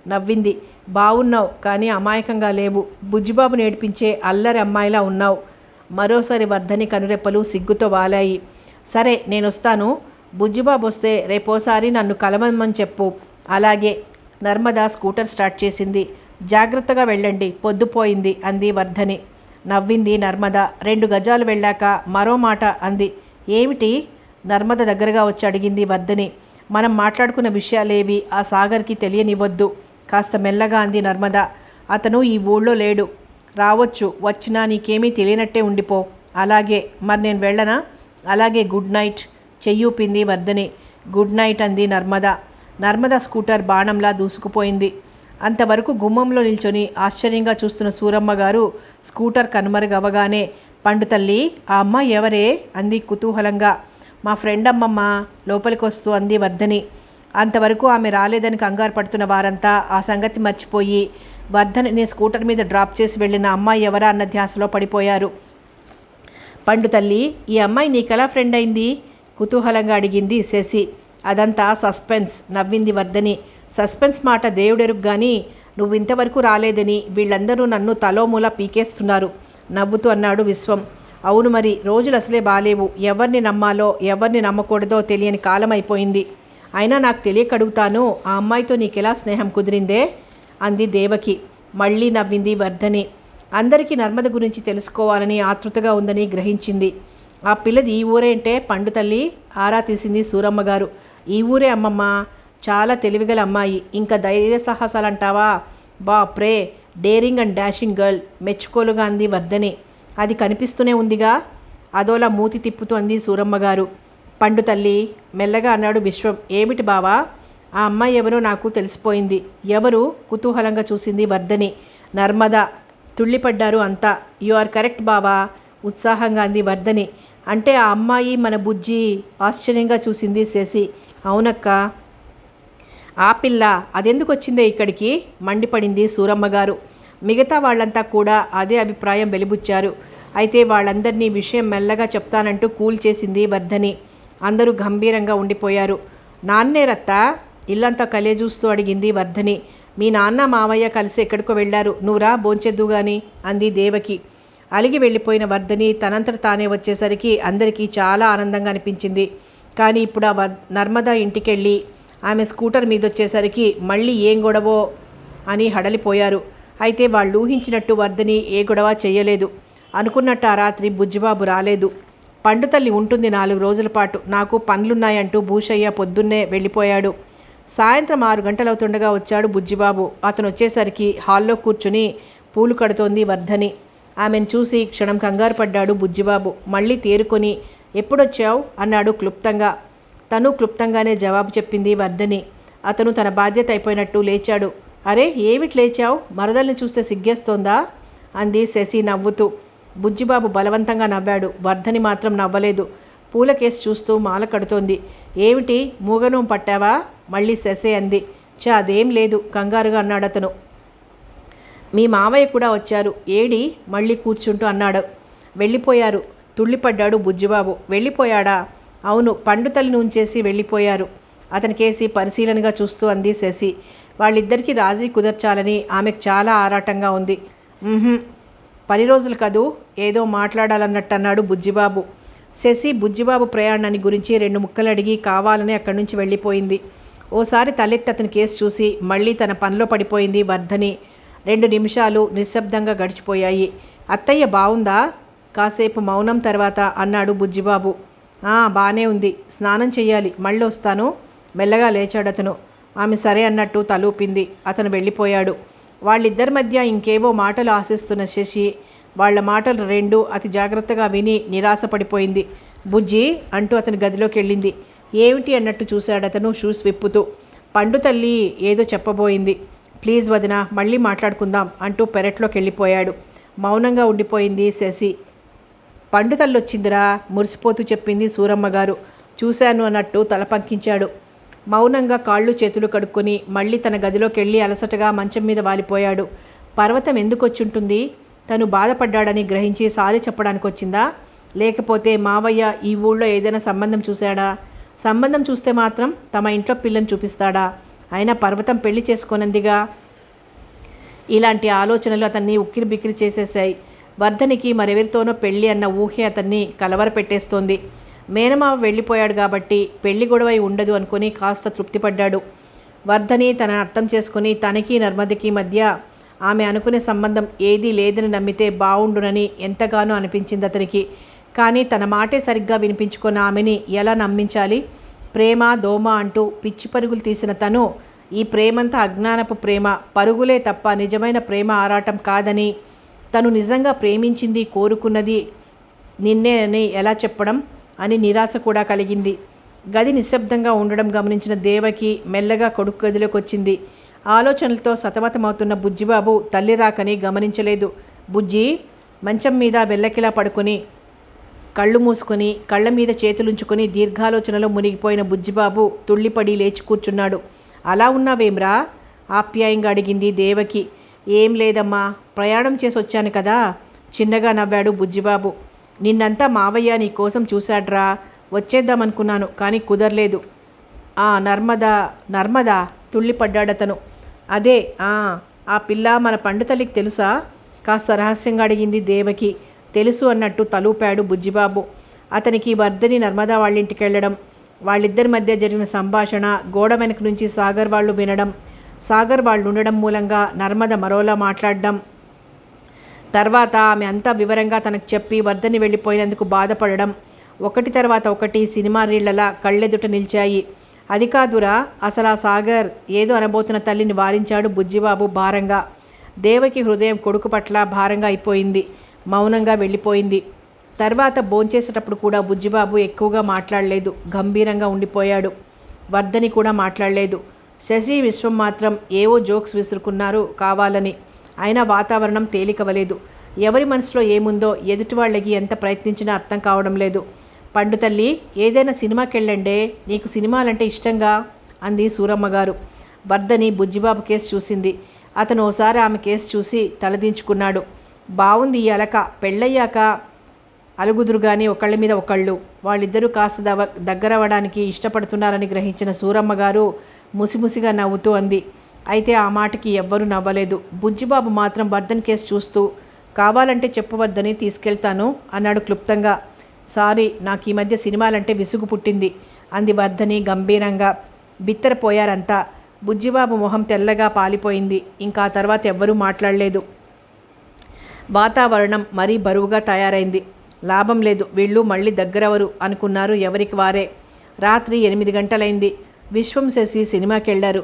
నవ్వింది. బాగున్నావు, కానీ అమాయకంగా లేవు. బుజ్జిబాబు నేర్పించే అల్లరి అమ్మాయిలా ఉన్నావు. మరోసారి వర్ధని కనురెప్పలు సిగ్గుతో వాలాయి. సరే, నేనొస్తాను. బుజ్జిబాబు వస్తే రేపోసారి నన్ను కలవమని చెప్పు. అలాగే. నర్మద స్కూటర్ స్టార్ట్ చేసింది. జాగ్రత్తగా వెళ్ళండి, పొద్దుపోయింది అంది వర్ధని. నవ్వింది నర్మద. 2 గజాలు వెళ్ళాక మరో మాట అంది. ఏమిటి? నర్మద దగ్గరగా వచ్చి అడిగింది వర్ధని. మనం మాట్లాడుకున్న విషయాలేవి ఆ సాగర్కి తెలియనివ్వద్దు. కాస్త మెల్లగా అంది నర్మద. అతను ఈ ఊళ్ళో లేడు. రావచ్చు, వచ్చినా నీకేమీ తెలియనట్టే ఉండిపో. అలాగే. మరి నేను వెళ్ళనా? అలాగే. Good night. చెయ్యూపింది వర్ధని. గుడ్ నైట్ అంది నర్మద. నర్మద స్కూటర్ బాణంలా దూసుకుపోయింది. అంతవరకు గుమ్మంలో నిల్చొని ఆశ్చర్యంగా చూస్తున్న సూరమ్మ గారు స్కూటర్ కనుమరుగవగానే, పండు తల్లి, ఆ అమ్మాయి ఎవరే? అంది కుతూహలంగా. మా ఫ్రెండ్ అమ్మమ్మ, లోపలికి వస్తూ అంది వర్ధని. అంతవరకు ఆమె రాలేదని కంగారు పడుతున్న వారంతా ఆ సంగతి మర్చిపోయి వర్ధనిని స్కూటర్ మీద డ్రాప్ చేసి వెళ్ళిన అమ్మాయి ఎవరా అన్న ధ్యాసలో పడిపోయారు. పండు తల్లి, ఈ అమ్మాయి నీకెలా ఫ్రెండ్ అయింది? కుతూహలంగా అడిగింది శశి. అదంతా సస్పెన్స్. నవ్వింది వర్ధని. సస్పెన్స్ మాట దేవుడెరుగు గాని, నువ్వు ఇంతవరకు రాలేదని వీళ్ళందరూ నన్ను తలోమూల పీకేస్తున్నారు నవ్వుతూ అన్నాడు విశ్వం. అవును మరి, రోజులు అసలే బాలేవు. ఎవరిని నమ్మాలో ఎవరిని నమ్మకూడదో తెలియని కాలం అయిపోయింది. అయినా నాకు తెలియకడుగుతాను, ఆ అమ్మాయితో నీకెలా స్నేహం కుదిరిందే? అంది దేవకి. మళ్ళీ నవ్వింది వర్ధని. అందరికీ నర్మద గురించి తెలుసుకోవాలని ఆతృతగా ఉందని గ్రహించింది. ఆ పిల్లది ఈ ఊరేంటే పండు తల్లి? ఆరా తీసింది సూరమ్మగారు. ఈ ఊరే అమ్మమ్మ. చాలా తెలివిగల అమ్మాయి. ఇంకా ధైర్య సాహసాలంటావా? బాప్రే, డేరింగ్ అండ్ డాషింగ్ గర్ల్. మెచ్చుకోలుగా అంది వర్ధని. అది కనిపిస్తూనే ఉందిగా. అదోలా మూతి తిప్పుతూ అంది సూరమ్మగారు. పండు తల్లి, మెల్లగా అన్నాడు విశ్వం. ఏమిటి బావా? ఆ అమ్మాయి ఎవరో నాకు తెలిసిపోయింది. ఎవరు? కుతూహలంగా చూసింది వర్ధని. నర్మద. తుళ్ళిపడ్డారు అంతా. యు ఆర్ కరెక్ట్ బావా, ఉత్సాహంగా అంది వర్ధని. అంటే ఆ అమ్మాయి మన బుజ్జి? ఆశ్చర్యంగా చూసింది శశి. అవునక్క. ఆ పిల్ల అదెందుకు వచ్చిందే ఇక్కడికి? మండిపడింది సూరమ్మగారు. మిగతా వాళ్ళంతా కూడా అదే అభిప్రాయం వెలిబుచ్చారు. అయితే వాళ్ళందరినీ విషయం మెల్లగా చెప్తానంటూ కూల్ చేసింది వర్ధని. అందరూ గంభీరంగా ఉండిపోయారు. నాన్నేరత్తా? ఇల్లంతా కలేజూస్తూ అడిగింది వర్ధని. మీ నాన్న మావయ్య కలిసి ఎక్కడికో వెళ్ళారు. నువ్వురా, భోంచెద్దు గాని అంది దేవకి. అలిగి వెళ్ళిపోయిన వర్ధని తనంతట తానే వచ్చేసరికి అందరికీ చాలా ఆనందంగా అనిపించింది. కానీ ఇప్పుడు ఆ నర్మద ఇంటికెళ్ళి ఆమె స్కూటర్ మీదొచ్చేసరికి మళ్ళీ ఏం గొడవో అని హడలిపోయారు. అయితే వాళ్ళు ఊహించినట్టు వర్ధని ఏ గొడవ చెయ్యలేదు. అనుకున్నట్టు ఆ రాత్రి బుజ్జిబాబు రాలేదు. పండు తల్లి ఉంటుంది 4 రోజుల పాటు. నాకు పనులున్నాయంటూ భూషయ్య పొద్దున్నే వెళ్ళిపోయాడు. సాయంత్రం 6 గంటలవుతుండగా వచ్చాడు బుజ్జిబాబు. అతను వచ్చేసరికి హాల్లో కూర్చుని పూలు కడుతోంది వర్ధని. ఆమెను చూసి క్షణం కంగారు పడ్డాడు బుజ్జిబాబు. మళ్ళీ తేరుకొని, ఎప్పుడొచ్చావు అన్నాడు క్లుప్తంగా. తను క్లుప్తంగానే జవాబు చెప్పింది వర్ధని. అతను తన బాధ్యత అయిపోయినట్టు లేచాడు. అరే, ఏమిటి లేచావు? మరదల్ని చూస్తే సిగ్గేస్తోందా? అంది శశి నవ్వుతూ. బుజ్జిబాబు బలవంతంగా నవ్వాడు. వర్ధని మాత్రం నవ్వలేదు. పూల కేసు చూస్తూ మాల కడుతోంది. ఏమిటి, మూగనోం పట్టావా? మళ్ళీ శశి అంది. అదేం లేదు, కంగారుగా అన్నాడు అతను. మీ మావయ్య కూడా వచ్చారు. ఏడి? మళ్ళీ కూర్చుంటూ అన్నాడు. వెళ్ళిపోయారు. తుళ్ళిపడ్డాడు బుజ్జిబాబు. వెళ్ళిపోయాడా? అవును, పండు తల్లిని ఉంచేసి వెళ్ళిపోయారు. అతనికేసి పరిశీలనగా చూస్తూ అంది శశి. వాళ్ళిద్దరికీ రాజీ కుదర్చాలని ఆమెకు చాలా ఆరాటంగా ఉంది. 10 రోజులు కదూ, ఏదో మాట్లాడాలన్నట్టు అన్నాడు బుజ్జిబాబు. శశి బుజ్జిబాబు ప్రయాణాన్ని గురించి 2 ముక్కలు అడిగి కావాలని అక్కడి నుంచి వెళ్ళిపోయింది. ఓసారి తలెత్తి అతని కేసు చూసి మళ్ళీ తన పనిలో పడిపోయింది వర్ధని. 2 నిమిషాలు నిశ్శబ్దంగా గడిచిపోయాయి. అత్తయ్య బావుందా? కాసేపు మౌనం తర్వాత అన్నాడు బుజ్జిబాబు. బానే ఉంది. స్నానం చెయ్యాలి, మళ్ళీ వస్తాను. మెల్లగా లేచాడు అతను. ఆమె సరే అన్నట్టు తలూపింది. అతను వెళ్ళిపోయాడు. వాళ్ళిద్దరి మధ్య ఇంకేవో మాటలు ఆశిస్తున్న శశి వాళ్ల మాటలు 2 అతి జాగ్రత్తగా విని నిరాశపడిపోయింది. బుజ్జి అంటూ అతని గదిలోకి వెళ్ళింది. ఏమిటి అన్నట్టు చూశాడు అతను షూస్ విప్పుతూ. పండు తల్లి ఏదో చెప్పబోయింది. ప్లీజ్ వదిన, మళ్ళీ మాట్లాడుకుందాం అంటూ పెరట్లోకి వెళ్ళిపోయాడు. మౌనంగా ఉండిపోయింది శశి. పండు తల్లి వచ్చిందిరా, మురిసిపోతూ చెప్పింది సూరమ్మగారు. చూశాను అన్నట్టు తల పంకించాడు. మౌనంగా కాళ్ళు చేతులు కడుక్కొని మళ్ళీ తన గదిలోకి వెళ్ళి అలసటగా మంచం మీద వాలిపోయాడు. పర్వతం ఎందుకు వచ్చుంటుంది? తను బాధపడ్డాడని గ్రహించి సారీ చెప్పడానికి వచ్చిందా, లేకపోతే మావయ్య ఈ ఊళ్ళో ఏదైనా సంబంధం చూశాడా? సంబంధం చూస్తే మాత్రం తమ ఇంట్లో పిల్లని చూపిస్తాడా? అయినా పర్వతం పెళ్లి చేసుకోనందిగా. ఇలాంటి ఆలోచనలు అతన్ని ఉక్కిరి బిక్కిరి చేసేశాయి. వర్ధనికి మరెవరితోనో పెళ్ళి అన్న ఊహే అతన్ని కలవరపెట్టేస్తోంది. మేనమావ వెళ్ళిపోయాడు కాబట్టి పెళ్లి గొడవై ఉండదు అనుకుని కాస్త తృప్తిపడ్డాడు. వర్ధని తనని అర్థం చేసుకుని తనకి నర్మదకి మధ్య ఆమె అనుకునే సంబంధం ఏదీ లేదని నమ్మితే బావుండునని ఎంతగానో అనిపించింది అతనికి. కానీ తన మాటే సరిగ్గా వినిపించుకున్న ఆమెని ఎలా నమ్మించాలి? ప్రేమ దోమ అంటూ పిచ్చి పరుగులు తీసిన తను ఈ ప్రేమంతా అజ్ఞానపు ప్రేమ, పరుగులే తప్ప నిజమైన ప్రేమ ఆరాటం కాదని, తను నిజంగా ప్రేమించింది కోరుకున్నది నిన్నే అని ఎలా చెప్పడం అని నిరాశ కూడా కలిగింది. గది నిశ్శబ్దంగా ఉండడం గమనించిన దేవకి మెల్లగా కొడుకు గదిలోకి వచ్చింది. ఆలోచనలతో సతమతమవుతున్న బుజ్జిబాబు తల్లి రాకని గమనించలేదు. బుజ్జి మంచం మీద బెల్లకిలా పడుకొని కళ్ళు మూసుకొని కళ్ళ మీద చేతులుంచుకొని దీర్ఘాలోచనలో మునిగిపోయిన బుజ్జిబాబు తుళ్ళిపడి లేచి కూర్చున్నాడు. అలా ఉన్నావేమ్రా? ఆప్యాయంగా అడిగింది దేవకి. ఏం లేదమ్మా, ప్రయాణం చేసి వచ్చాను కదా. చిన్నగా నవ్వాడు బుజ్జిబాబు. నిన్నంతా మావయ్య నీ కోసం చూశాడ్రా. వచ్చేద్దామనుకున్నాను కానీ కుదరలేదు. నర్మదా తుళ్ళిపడ్డాడతను. అదే ఆ పిల్ల మన పండు తల్లికి తెలుసా? కాస్త రహస్యంగా అడిగింది దేవకి. తెలుసు అన్నట్టు తలూపాడు బుజ్జిబాబు. అతనికి వర్ధని నర్మదా వాళ్ళింటికి వెళ్ళడం, వాళ్ళిద్దరి మధ్య జరిగిన సంభాషణ గోడ వెనక నుంచి సాగర్ వాళ్ళు వినడం, సాగర్ వాళ్ళు ఉండడం మూలంగా నర్మద మరోలా మాట్లాడడం, తర్వాత ఆమె అంతా వివరంగా తనకు చెప్పి వర్ధని వెళ్ళిపోయినందుకు బాధపడడం, ఒకటి తర్వాత ఒకటి సినిమా రీళ్లలా కళ్ళెదుట నిలిచాయి. అది కాదురా, అసలు ఆ సాగర్ ఏదో అనబోతున్న తల్లిని వారించాడు బుజ్జిబాబు భారంగా. దేవకి హృదయం కొడుకు పట్ల భారంగా అయిపోయింది. మౌనంగా వెళ్ళిపోయింది. తర్వాత భోంచేసేటప్పుడు కూడా బుజ్జిబాబు ఎక్కువగా మాట్లాడలేదు, గంభీరంగా ఉండిపోయాడు. వర్ధని కూడా మాట్లాడలేదు. శశి విశ్వం మాత్రం ఏవో జోక్స్ విసురుకున్నారు కావాలని. అయినా వాతావరణం తేలికవలేదు. ఎవరి మనసులో ఏముందో ఎదుటి వాళ్ళకి ఎంత ప్రయత్నించినా అర్థం కావడం లేదు. పండు తల్లి, ఏదైనా సినిమాకి వెళ్ళండే, నీకు సినిమాలంటే ఇష్టంగా అంది సూరమ్మగారు. వర్ధని బుజ్జిబాబు కేసు చూసింది. అతను ఓసారి ఆమె కేసు చూసి తలదించుకున్నాడు. బాగుంది ఈ అలక, పెళ్ళయ్యాక అలుగుదురు కానీ ఒకళ్ళ మీద ఒకళ్ళు. వాళ్ళిద్దరూ కాస్త దగ్గరవడానికి ఇష్టపడుతున్నారని గ్రహించిన సూరమ్మగారు ముసిముసిగా నవ్వుతూ అంది. అయితే ఆ మాటకి ఎవ్వరూ నవ్వలేదు. బుజ్జిబాబు మాత్రం వర్ధన్ కేసు చూస్తూ కావాలంటే చెప్పవద్దని తీసుకెళ్తాను అన్నాడు క్లుప్తంగా. సారీ, నాకు ఈ మధ్య సినిమాలంటే విసుగు పుట్టింది అంది వర్ధని గంభీరంగా. బిత్తరపోయారంతా. బుజ్జిబాబు మొహం తెల్లగా పాలిపోయింది. ఇంకా తర్వాత ఎవ్వరూ మాట్లాడలేదు. వాతావరణం మరీ బరువుగా తయారైంది. లాభం లేదు, వీళ్ళు మళ్ళీ దగ్గరవరు అనుకున్నారు ఎవరికి వారే. రాత్రి 8 గంటలైంది. విశ్వం శశి సినిమాకి వెళ్ళారు.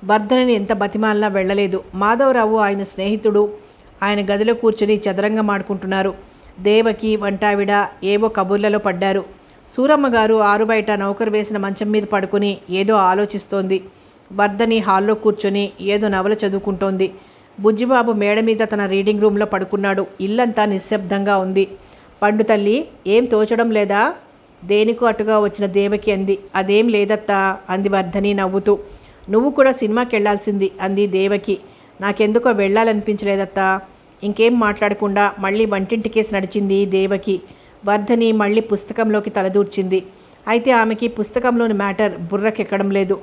వర్ధనని ఎంత బతిమాలినా వెళ్ళలేదు. మాధవరావు ఆయన స్నేహితుడు ఆయన గదిలో కూర్చుని చదరంగం ఆడుకుంటున్నారు. దేవకి వంటావిడ ఏవో కబుర్లలో పడ్డారు. సూరమ్మగారు ఆరుబయట నౌకరు వేసిన మంచం మీద పడుకుని ఏదో ఆలోచిస్తోంది. వర్ధని హాల్లో కూర్చొని ఏదో నవల చదువుకుంటోంది. బుజ్జిబాబు మేడ మీద తన రీడింగ్ రూమ్లో పడుకున్నాడు. ఇల్లంతా నిశ్శబ్దంగా ఉంది. పండు తల్లి, ఏం తోచడం లేదా? దేనికో అటుగా వచ్చిన దేవకి అంది. అదేం లేదత్తా అంది వర్ధని నవ్వుతూ. నువ్వు కూడా సినిమాకి వెళ్లాల్సింది అంది దేవకి. నాకెందుకో వెళ్ళాలనిపించలేదత్తా. ఇంకేం మాట్లాడకుండా మళ్ళీ వంటింటికేసి నడిచింది దేవకి. వర్ధని మళ్ళీ పుస్తకంలోకి తలదూర్చింది. అయితే ఆమెకి పుస్తకంలోని మ్యాటర్ బుర్రకెక్కడం లేదు.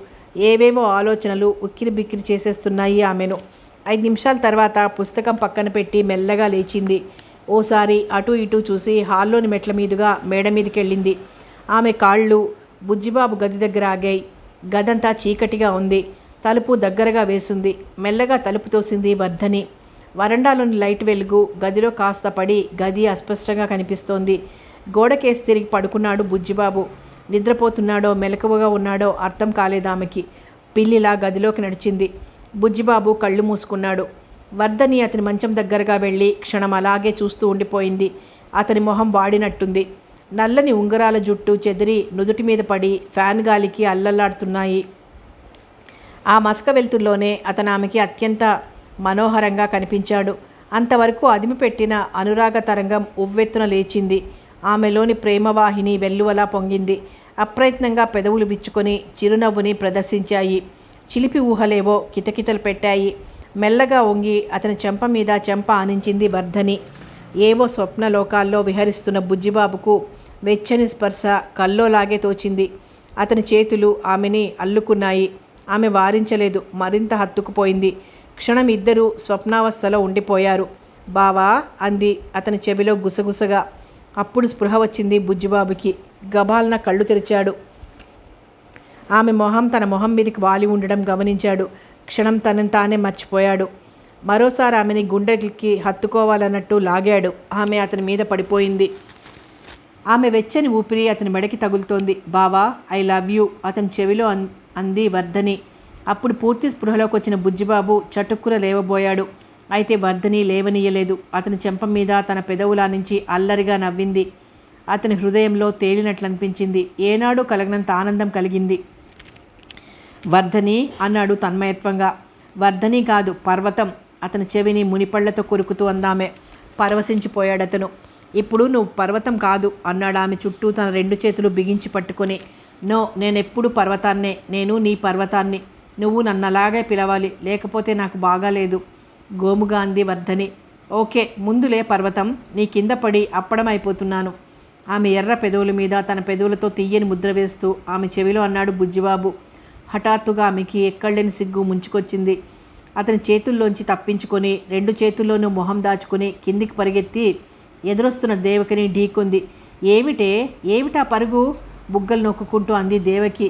ఏవేవో ఆలోచనలు ఉక్కిరి బిక్కిరి చేసేస్తున్నాయి ఆమెను. 5 నిమిషాల తర్వాత పుస్తకం పక్కన పెట్టి మెల్లగా లేచింది. ఓసారి అటు ఇటు చూసి హాల్లోని మెట్ల మీదుగా మేడ మీదకి వెళ్ళింది. ఆమె కాళ్ళు బుజ్జిబాబు గది దగ్గర ఆగాయి. గదంతా చీకటిగా ఉంది. తలుపు దగ్గరగా వేసింది. మెల్లగా తలుపు తోసింది వర్ధని. వరండాలోని లైట్ వెలుగు గదిలో కాస్త పడి గది అస్పష్టంగా కనిపిస్తోంది. గోడకేసి తిరిగి పడుకున్నాడు బుజ్జిబాబు. నిద్రపోతున్నాడో మెలకువగా ఉన్నాడో అర్థం కాలేదామెకి. పిల్లిలా గదిలోకి నడిచింది. బుజ్జిబాబు కళ్ళు మూసుకున్నాడు. వర్ధని అతని మంచం దగ్గరగా వెళ్ళి క్షణం అలాగే చూస్తూ ఉండిపోయింది. అతని మొహం వాడినట్టుంది. నల్లని ఉంగరాల జుట్టు చెదిరి నుదుటి మీద పడి ఫ్యాన్ గాలికి అల్లల్లాడుతున్నాయి. ఆ మసక వెలుతుల్లోనే అతను ఆమెకి అత్యంత మనోహరంగా కనిపించాడు. అంతవరకు అదిమిపెట్టిన అనురాగ తరంగం ఉవ్వెత్తున లేచింది. ఆమెలోని ప్రేమవాహిని వెల్లువలా పొంగింది. అప్రయత్నంగా పెదవులు విచ్చుకొని చిరునవ్వుని ప్రదర్శించాయి. చిలిపి ఊహలేవో కితకితలు పెట్టాయి. మెల్లగా వంగి అతని చెంప మీద చెంప ఆనించింది వర్ధని. ఏవో స్వప్నలోకాల్లో విహరిస్తున్న బుజ్జిబాబుకు వెచ్చని స్పర్శ కల్లోలాగే తోచింది. అతని చేతులు ఆమెని అల్లుకున్నాయి. ఆమె వారించలేదు, మరింత హత్తుకుపోయింది. క్షణం ఇద్దరూ స్వప్నావస్థలో ఉండిపోయారు. బావా అంది అతని చెవిలో గుసగుసగా. అప్పుడు స్పృహ వచ్చింది బుజ్జిబాబుకి. గబాల్న కళ్ళు తెరిచాడు. ఆమె మొహం తన మొహం మీదకి వాలి ఉండడం గమనించాడు. క్షణం తనని తానే మర్చిపోయాడు. మరోసారి ఆమెని గుండెకి హత్తుకోవాలన్నట్టు లాగాడు. ఆమె అతని మీద పడిపోయింది. ఆమె వెచ్చని ఊపిరి అతని మెడకి తగులుతోంది. బావా ఐ లవ్ యూ అతని చెవిలో అంది వర్ధని. అప్పుడు పూర్తి స్పృహలోకి వచ్చిన బుజ్జిబాబు చటుక్కున లేవబోయాడు. అయితే వర్ధని లేవనీయలేదు. అతని చెంప మీద తన పెదవులా నుంచి అల్లరిగా నవ్వింది. అతని హృదయంలో తేలినట్లు అనిపించింది. ఏనాడు కలగనంత ఆనందం కలిగింది. వర్ధని అన్నాడు తన్మయత్వంగా. వర్ధని కాదు, పర్వతం అతని చెవిని మునిపళ్లతో కొరుకుతూ అందామె. పరవశించిపోయాడతను. ఇప్పుడు నువ్వు పర్వతం కాదు అన్నాడు ఆమె చుట్టూ తన రెండు చేతులు బిగించి పట్టుకొని. నో, నేనెప్పుడు పర్వతాన్నే. నేను నీ పర్వతాన్ని. నువ్వు నన్నలాగే పిలవాలి, లేకపోతే నాకు బాగాలేదు గోముగా అంది వర్ధని. ఓకే, ముందులే పర్వతం, నీ కింద పడి అప్పడమైపోతున్నాను. ఆమె ఎర్ర పెదవుల మీద తన పెదవులతో తీయని ముద్ర వేస్తూ ఆమె చెవిలో అన్నాడు బుజ్జిబాబు. హఠాత్తుగా ఆమెకి ఎక్కడలేని సిగ్గు ముంచుకొచ్చింది. అతని చేతుల్లోంచి తప్పించుకొని రెండు చేతుల్లోనూ మొహం దాచుకుని కిందికి పరిగెత్తి ఎదురొస్తున్న దేవకిని ఢీకొంది. ఏమిటా పరుగు బుగ్గలు నొక్కుంటూ అంది దేవకి.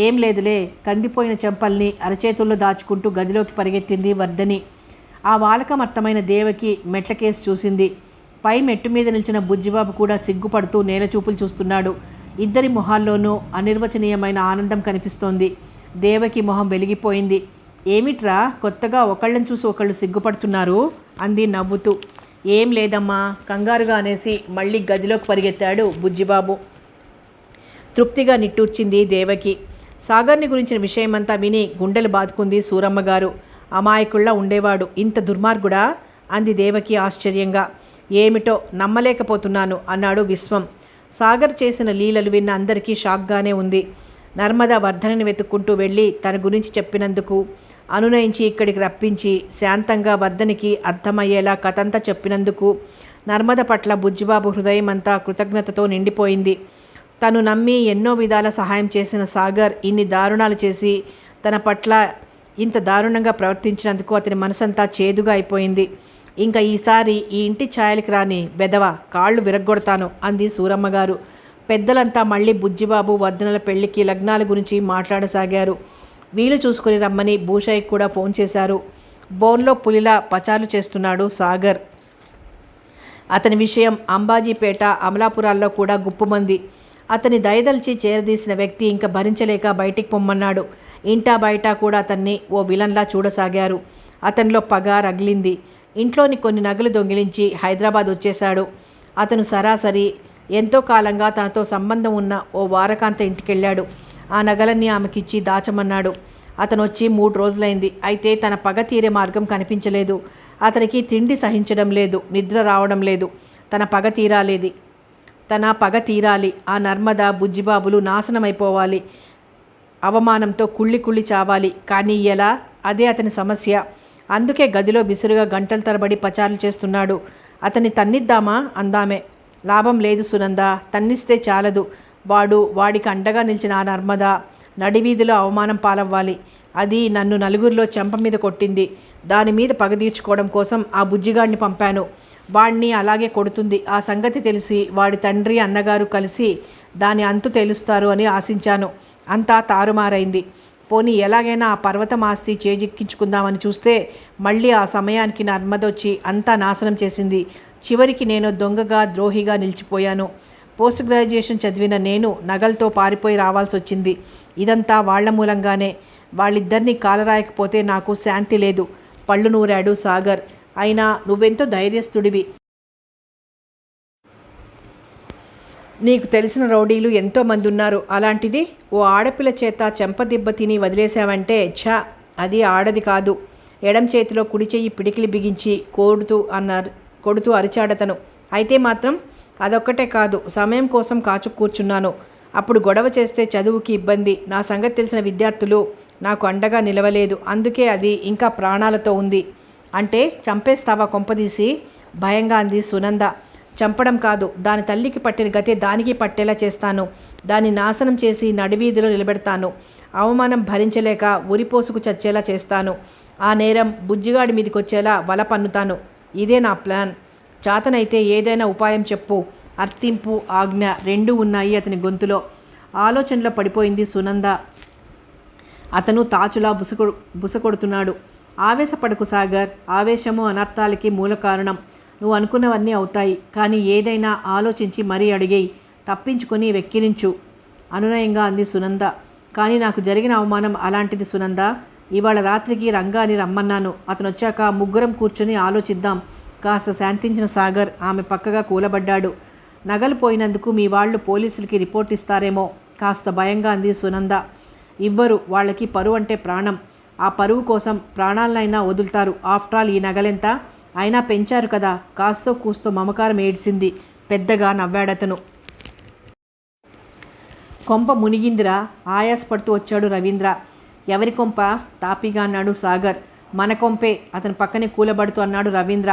ఏం లేదులే కందిపోయిన చెంపల్ని అరచేతుల్లో దాచుకుంటూ గదిలోకి పరిగెత్తింది వర్ధని. ఆ వాలకం అర్థమైన దేవకి మెట్లకేసి చూసింది. పై మెట్టు మీద నిలిచిన బుజ్జిబాబు కూడా సిగ్గుపడుతూ నేలచూపులు చూస్తున్నాడు. ఇద్దరి మొహాల్లోనూ అనిర్వచనీయమైన ఆనందం కనిపిస్తోంది. దేవకి మొహం వెలిగిపోయింది. ఏమిట్రా కొత్తగా ఒకళ్ళని చూసి ఒకళ్ళు సిగ్గుపడుతున్నారు అంది నవ్వుతూ. ఏం లేదమ్మా కంగారుగా అనేసి మళ్ళీ గదిలోకి పరిగెత్తాడు బుజ్జిబాబు. తృప్తిగా నిట్టూర్చింది దేవకి. సాగర్ని గురించిన విషయమంతా విని గుండెలు బాదుకుంది సూరమ్మగారు. అమాయకుళ్ళ ఉండేవాడు, ఇంత దుర్మార్గుడా అంది దేవకి ఆశ్చర్యంగా. ఏమిటో నమ్మలేకపోతున్నాను అన్నాడు విశ్వం. సాగర్ చేసిన లీలలు విన్న అందరికీ షాక్గానే ఉంది. నర్మద వర్ధనని వెతుక్కుంటూ వెళ్ళి తన గురించి చెప్పినందుకు, అనునయించి ఇక్కడికి రప్పించి శాంతంగా వర్ధనికి అర్థమయ్యేలా కథంతా చెప్పినందుకు నర్మద పట్ల బుజ్జిబాబు హృదయం అంతా కృతజ్ఞతతో నిండిపోయింది. తను నమ్మి ఎన్నో విధాల సహాయం చేసిన సాగర్ ఇన్ని దారుణాలు చేసి తన పట్ల ఇంత దారుణంగా ప్రవర్తించినందుకు అతని మనసంతా చేదుగా అయిపోయింది. ఇంకా ఈసారి ఈ ఇంటి ఛాయలకి రాని బెదవ కాళ్ళు విరగ్గొడతాను అంది సూరమ్మగారు. పెద్దలంతా మళ్ళీ బుజ్జిబాబు వర్ధనల పెళ్లికి లగ్నాల గురించి మాట్లాడసాగారు. వీలు చూసుకుని రమ్మని భూషయ్యకి కూడా ఫోన్ చేశారు. బోన్లో పులిలా పచారులు చేస్తున్నాడు సాగర్. అతని విషయం అంబాజీపేట అమలాపురాల్లో కూడా గుప్పుమంది. అతని దయదల్చి చేరదీసిన వ్యక్తి ఇంకా భరించలేక బయటికి పొమ్మన్నాడు. ఇంటా బయట కూడా అతన్ని ఓ విలన్లా చూడసాగారు. అతనిలో పగ రగిలింది. ఇంట్లోని కొన్ని నగలు దొంగిలించి హైదరాబాద్ వచ్చేశాడు. అతను సరాసరి ఎంతో కాలంగా తనతో సంబంధం ఉన్న ఓ వారకాంత ఇంటికెళ్ళాడు. ఆ నగలన్నీ ఆమెకిచ్చి దాచమన్నాడు. అతను వచ్చి 3 రోజులైంది. అయితే తన పగ తీరే మార్గం కనిపించలేదు. అతనికి తిండి సహించడం లేదు, నిద్ర రావడం లేదు. తన పగ తీరాలి. ఆ నర్మద బుజ్జిబాబులు నాశనమైపోవాలి. అవమానంతో కుళ్ళి చావాలి. కానీ ఎలా? అదే అతని సమస్య. అందుకే గదిలో విసురుగా గంటల తరబడి పచారులు చేస్తున్నాడు. అతన్ని తన్నిద్దామా అందామే. లాభం లేదు సునంద, తన్నిస్తే చాలదు. వాడికి అండగా నిలిచిన ఆ నర్మద నడివీధిలో అవమానం పాలవ్వాలి. అది నన్ను నలుగురిలో చెంప మీద కొట్టింది. దాని మీద పగ తీర్చుకోవడం కోసం ఆ బుజ్జిగాడిని పంపాను. వాడిని అలాగే కొడుతుంది. ఆ సంగతి తెలిసి వాడి తండ్రి అన్నగారు కలిసి దాని అంతు తెలుస్తారు అని ఆశించాను. అంతా తారుమారైంది. పోనీ ఎలాగైనా ఆ పర్వతం ఆస్తి చేజిక్కించుకుందామని చూస్తే మళ్ళీ ఆ సమయానికి నర్మదొచ్చి అంతా నాశనం చేసింది. చివరికి నేను దొంగగా ద్రోహిగా నిలిచిపోయాను. పోస్ట్ గ్రాడ్యుయేషన్ చదివిన నేను నగలతో పారిపోయి రావాల్సి వచ్చింది. ఇదంతా వాళ్ల మూలంగానే. వాళ్ళిద్దరినీ కాలరాయకపోతే నాకు శాంతి లేదు. పళ్ళు నూరాడు సాగర్. అయినా నువ్వెంతో ధైర్యస్తుడివి. నీకు తెలిసిన రౌడీలు ఎంతోమంది ఉన్నారు. అలాంటిది ఓ ఆడపిల్ల చేత చెంపదిబ్బ తిని వదిలేశావంటే ఛా, అది ఆడది కాదు. ఎడం చేతిలో కుడి చెయ్యి పిడికిలి బిగించి కొడుతూ అరిచాడతను. అయితే మాత్రం అదొక్కటే కాదు, సమయం కోసం కాచు కూర్చున్నాను. అప్పుడు గొడవ చేస్తే చదువుకి ఇబ్బంది. నా సంగతి తెలిసిన విద్యార్థులు నాకు అండగా నిలవలేదు, అందుకే అది ఇంకా ప్రాణాలతో ఉంది. అంటే చంపేస్తావా కొంపదీసి? భయంగా అంది సునంద. చంపడం కాదు, దాని తల్లికి పట్టిన గతే దానికి పట్టేలా చేస్తాను. దాన్ని నాశనం చేసి నడివీధిలో నిలబెడతాను. అవమానం భరించలేక ఉరిపోసుకు చచ్చేలా చేస్తాను. ఆ నేరం బుజ్జిగాడి మీదకొచ్చేలా వల పన్నుతాను. ఇదే నా ప్లాన్. చాతనైతే ఏదైనా ఉపాయం చెప్పు. అర్థింపు, ఆజ్ఞ రెండూ ఉన్నాయి అతని గొంతులో. ఆలోచనలో పడిపోయింది సునంద. అతను తాచులా బుసకొడుతున్నాడు. ఆవేశపడకు సాగర్. ఆవేశము అనర్థాలకి మూల కారణం. నువ్వు అనుకున్నవన్నీ అవుతాయి, కానీ ఏదైనా ఆలోచించి మరీ అడిగేయి. తప్పించుకొని వెక్కిరించు అనునయంగా అంది సునంద. కానీ నాకు జరిగిన అవమానం అలాంటిది సునంద. ఇవాళ రాత్రికి రంగాని రమ్మన్నాను. అతను వచ్చాక ముగ్గురం కూర్చొని ఆలోచిద్దాం. కాస్త శాంతించిన సాగర్ ఆమె పక్కగా కూలబడ్డాడు. నగలు పోయినందుకు మీ వాళ్ళు పోలీసులకి రిపోర్ట్ ఇస్తారేమో కాస్త భయంగా అంది సునంద. ఇవ్వరు, వాళ్ళకి పరువు అంటే ప్రాణం. ఆ పరువు కోసం ప్రాణాలనైనా వదులుతారు. ఆఫ్టర్ ఆల్ ఈ నగలెంత అయినా పెంచారు కదా. కాస్తో కూస్తో మమకారం ఏడ్చింది. పెద్దగా నవ్వాడతను. కొంప మునిగిందిరా ఆయాసపడుతూ వచ్చాడు రవీంద్ర. ఎవరి కొంప? తాపీగా అన్నాడు సాగర్. మన కొంపే అతని పక్కనే కూలబడుతూ అన్నాడు రవీంద్ర.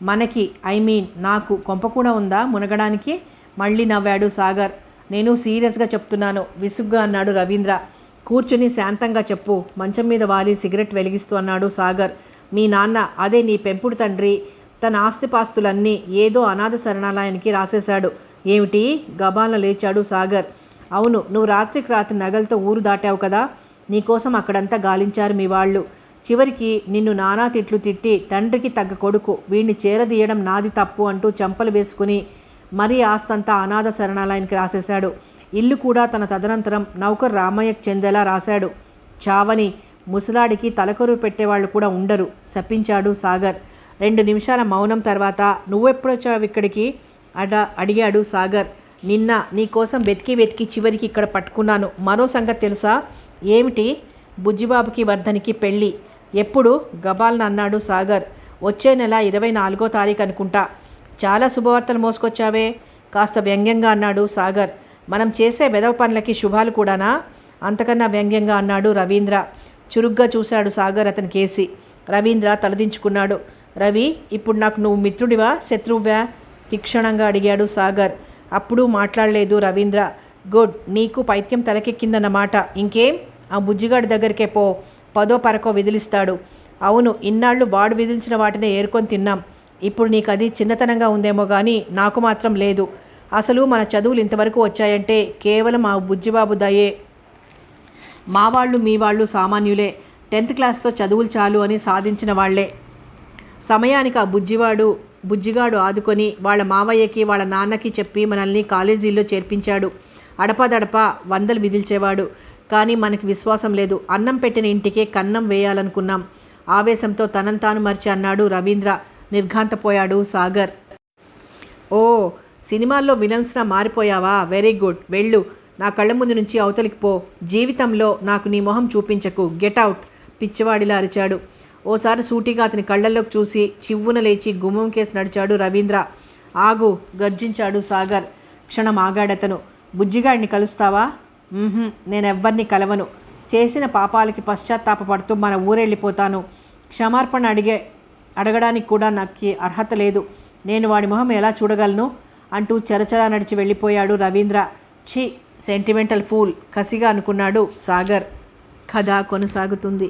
మనకి, ఐ మీన్ నాకు కొంప కూడా ఉందా మునగడానికి? మళ్ళీ నవ్వాడు సాగర్. నేను సీరియస్గా చెప్తున్నాను విసుగ్గా అన్నాడు రవీంద్ర. కూర్చుని శాంతంగా చెప్పు మంచం మీద వాలి సిగరెట్ వెలిగిస్తూ అన్నాడు సాగర్. మీ నాన్న, అదే నీ పెంపుడు తండ్రి, తన ఆస్తిపాస్తులన్నీ ఏదో అనాథ శరణాలయానికి రాసేశాడు. ఏమిటి? గబాల లేచాడు సాగర్. అవును, నువ్వు రాత్రికి రాత్రి నగలతో ఊరు దాటావు కదా. నీకోసం అక్కడంతా గాలించారు మీ వాళ్ళు. చివరికి నిన్ను నానా తిట్లు తిట్టి తండ్రికి తగ్గ కొడుకు, వీడిని చేరదీయడం నాది తప్పు అంటూ చెంపలు వేసుకుని మరీ ఆస్తంతా అనాథ శరణాలయానికి రాసేశాడు. ఇల్లు కూడా తన తదనంతరం నౌకర్ రామయ్యకు చెందేలా రాశాడు. చావని ముసలాడికి తలకొరువు పెట్టేవాళ్ళు కూడా ఉండరు శపించాడు సాగర్. 2 నిమిషాల మౌనం తర్వాత నువ్వెప్పుడొచ్చావు ఇక్కడికి అడిగాడు సాగర్. నిన్న నీకోసం వెతికి చివరికి ఇక్కడ పట్టుకున్నాను. మరో సంగతి తెలుసా? ఏమిటి? బుజ్జిబాబుకి వర్ధనికి పెళ్ళి. ఎప్పుడు? గబాల్ని అన్నాడు సాగర్. వచ్చే నెల 24వ తారీఖు అనుకుంటా. చాలా శుభవార్తలు మోసుకొచ్చావే కాస్త వ్యంగ్యంగా అన్నాడు సాగర్. మనం చేసే వెధవ పనులకి శుభాలు కూడానా? అంతకన్నా వ్యంగ్యంగా అన్నాడు రవీంద్ర. చురుగ్గా చూశాడు సాగర్ అతని కేసి. రవీంద్ర తలదించుకున్నాడు. రవి, ఇప్పుడు నాకు నువ్వు మిత్రుడివా శత్రువువా? తీక్షణంగా అడిగాడు సాగర్. అప్పుడు మాట్లాడలేదు రవీంద్ర. గుడ్, నీకు పైత్యం తలకెక్కిందన్నమాట. ఇంకేం? ఆ బుజ్జిగాడి దగ్గరికే పో, 10ో 12కో విదిలిస్తాడు. అవును, ఇన్నాళ్ళు వాడు విధించిన వాటినే ఏరుకొని తిన్నాం. ఇప్పుడు నీకు అది చిన్నతనంగా ఉందేమో కానీ నాకు మాత్రం లేదు. అసలు మన చదువులు ఇంతవరకు వచ్చాయంటే కేవలం ఆ బుజ్జిబాబు దయే. మా వాళ్ళు మీ వాళ్ళు సామాన్యులే. 10th క్లాస్తో చదువులు చాలు అని సాధించిన వాళ్లే. సమయానికి ఆ బుజ్జిగాడు ఆదుకొని వాళ్ళ మావయ్యకి వాళ్ళ నాన్నకి చెప్పి మనల్ని కాలేజీల్లో చేర్పించాడు. అడపాదడపా 100లు విదిల్చేవాడు. కానీ మనకి విశ్వాసం లేదు. అన్నం పెట్టిన ఇంటికే కన్నం వేయాలనుకున్నాం. ఆవేశంతో తనను తాను మర్చి అన్నాడు రవీంద్ర. నిర్ఘాంతపోయాడు సాగర్. ఓ, సినిమాల్లో విలన్స్లా మారిపోయావా? వెరీ గుడ్, వెళ్ళు. నా కళ్ళ ముందు నుంచి అవతలికి పో. జీవితంలో నాకు నీ మొహం చూపించకు. గెట్ అవుట్, పిచ్చివాడిలా అరిచాడు. ఓసారి సూటిగా అతని కళ్ళల్లోకి చూసి చివ్వున లేచి గుమ్మం కేసి నడిచాడు రవీంద్ర. ఆగు, గర్జించాడు సాగర్. క్షణం ఆగాడతను. బుజ్జిగాడిని కలుస్తావా? నేనెవ్వరిని కలవను. చేసిన పాపాలకి పశ్చాత్తాపడుతూ మన ఊరెళ్ళిపోతాను. క్షమార్పణ అడగడానికి కూడా నాకు అర్హత లేదు. నేను వాడి మొహం ఎలా చూడగలను అంటూ చరచరా నడిచి వెళ్ళిపోయాడు రవీంద్ర. ఛీ, సెంటిమెంటల్ ఫూల్, కసిగా అనుకున్నాడు సాగర్. కథ కొనసాగుతుంది.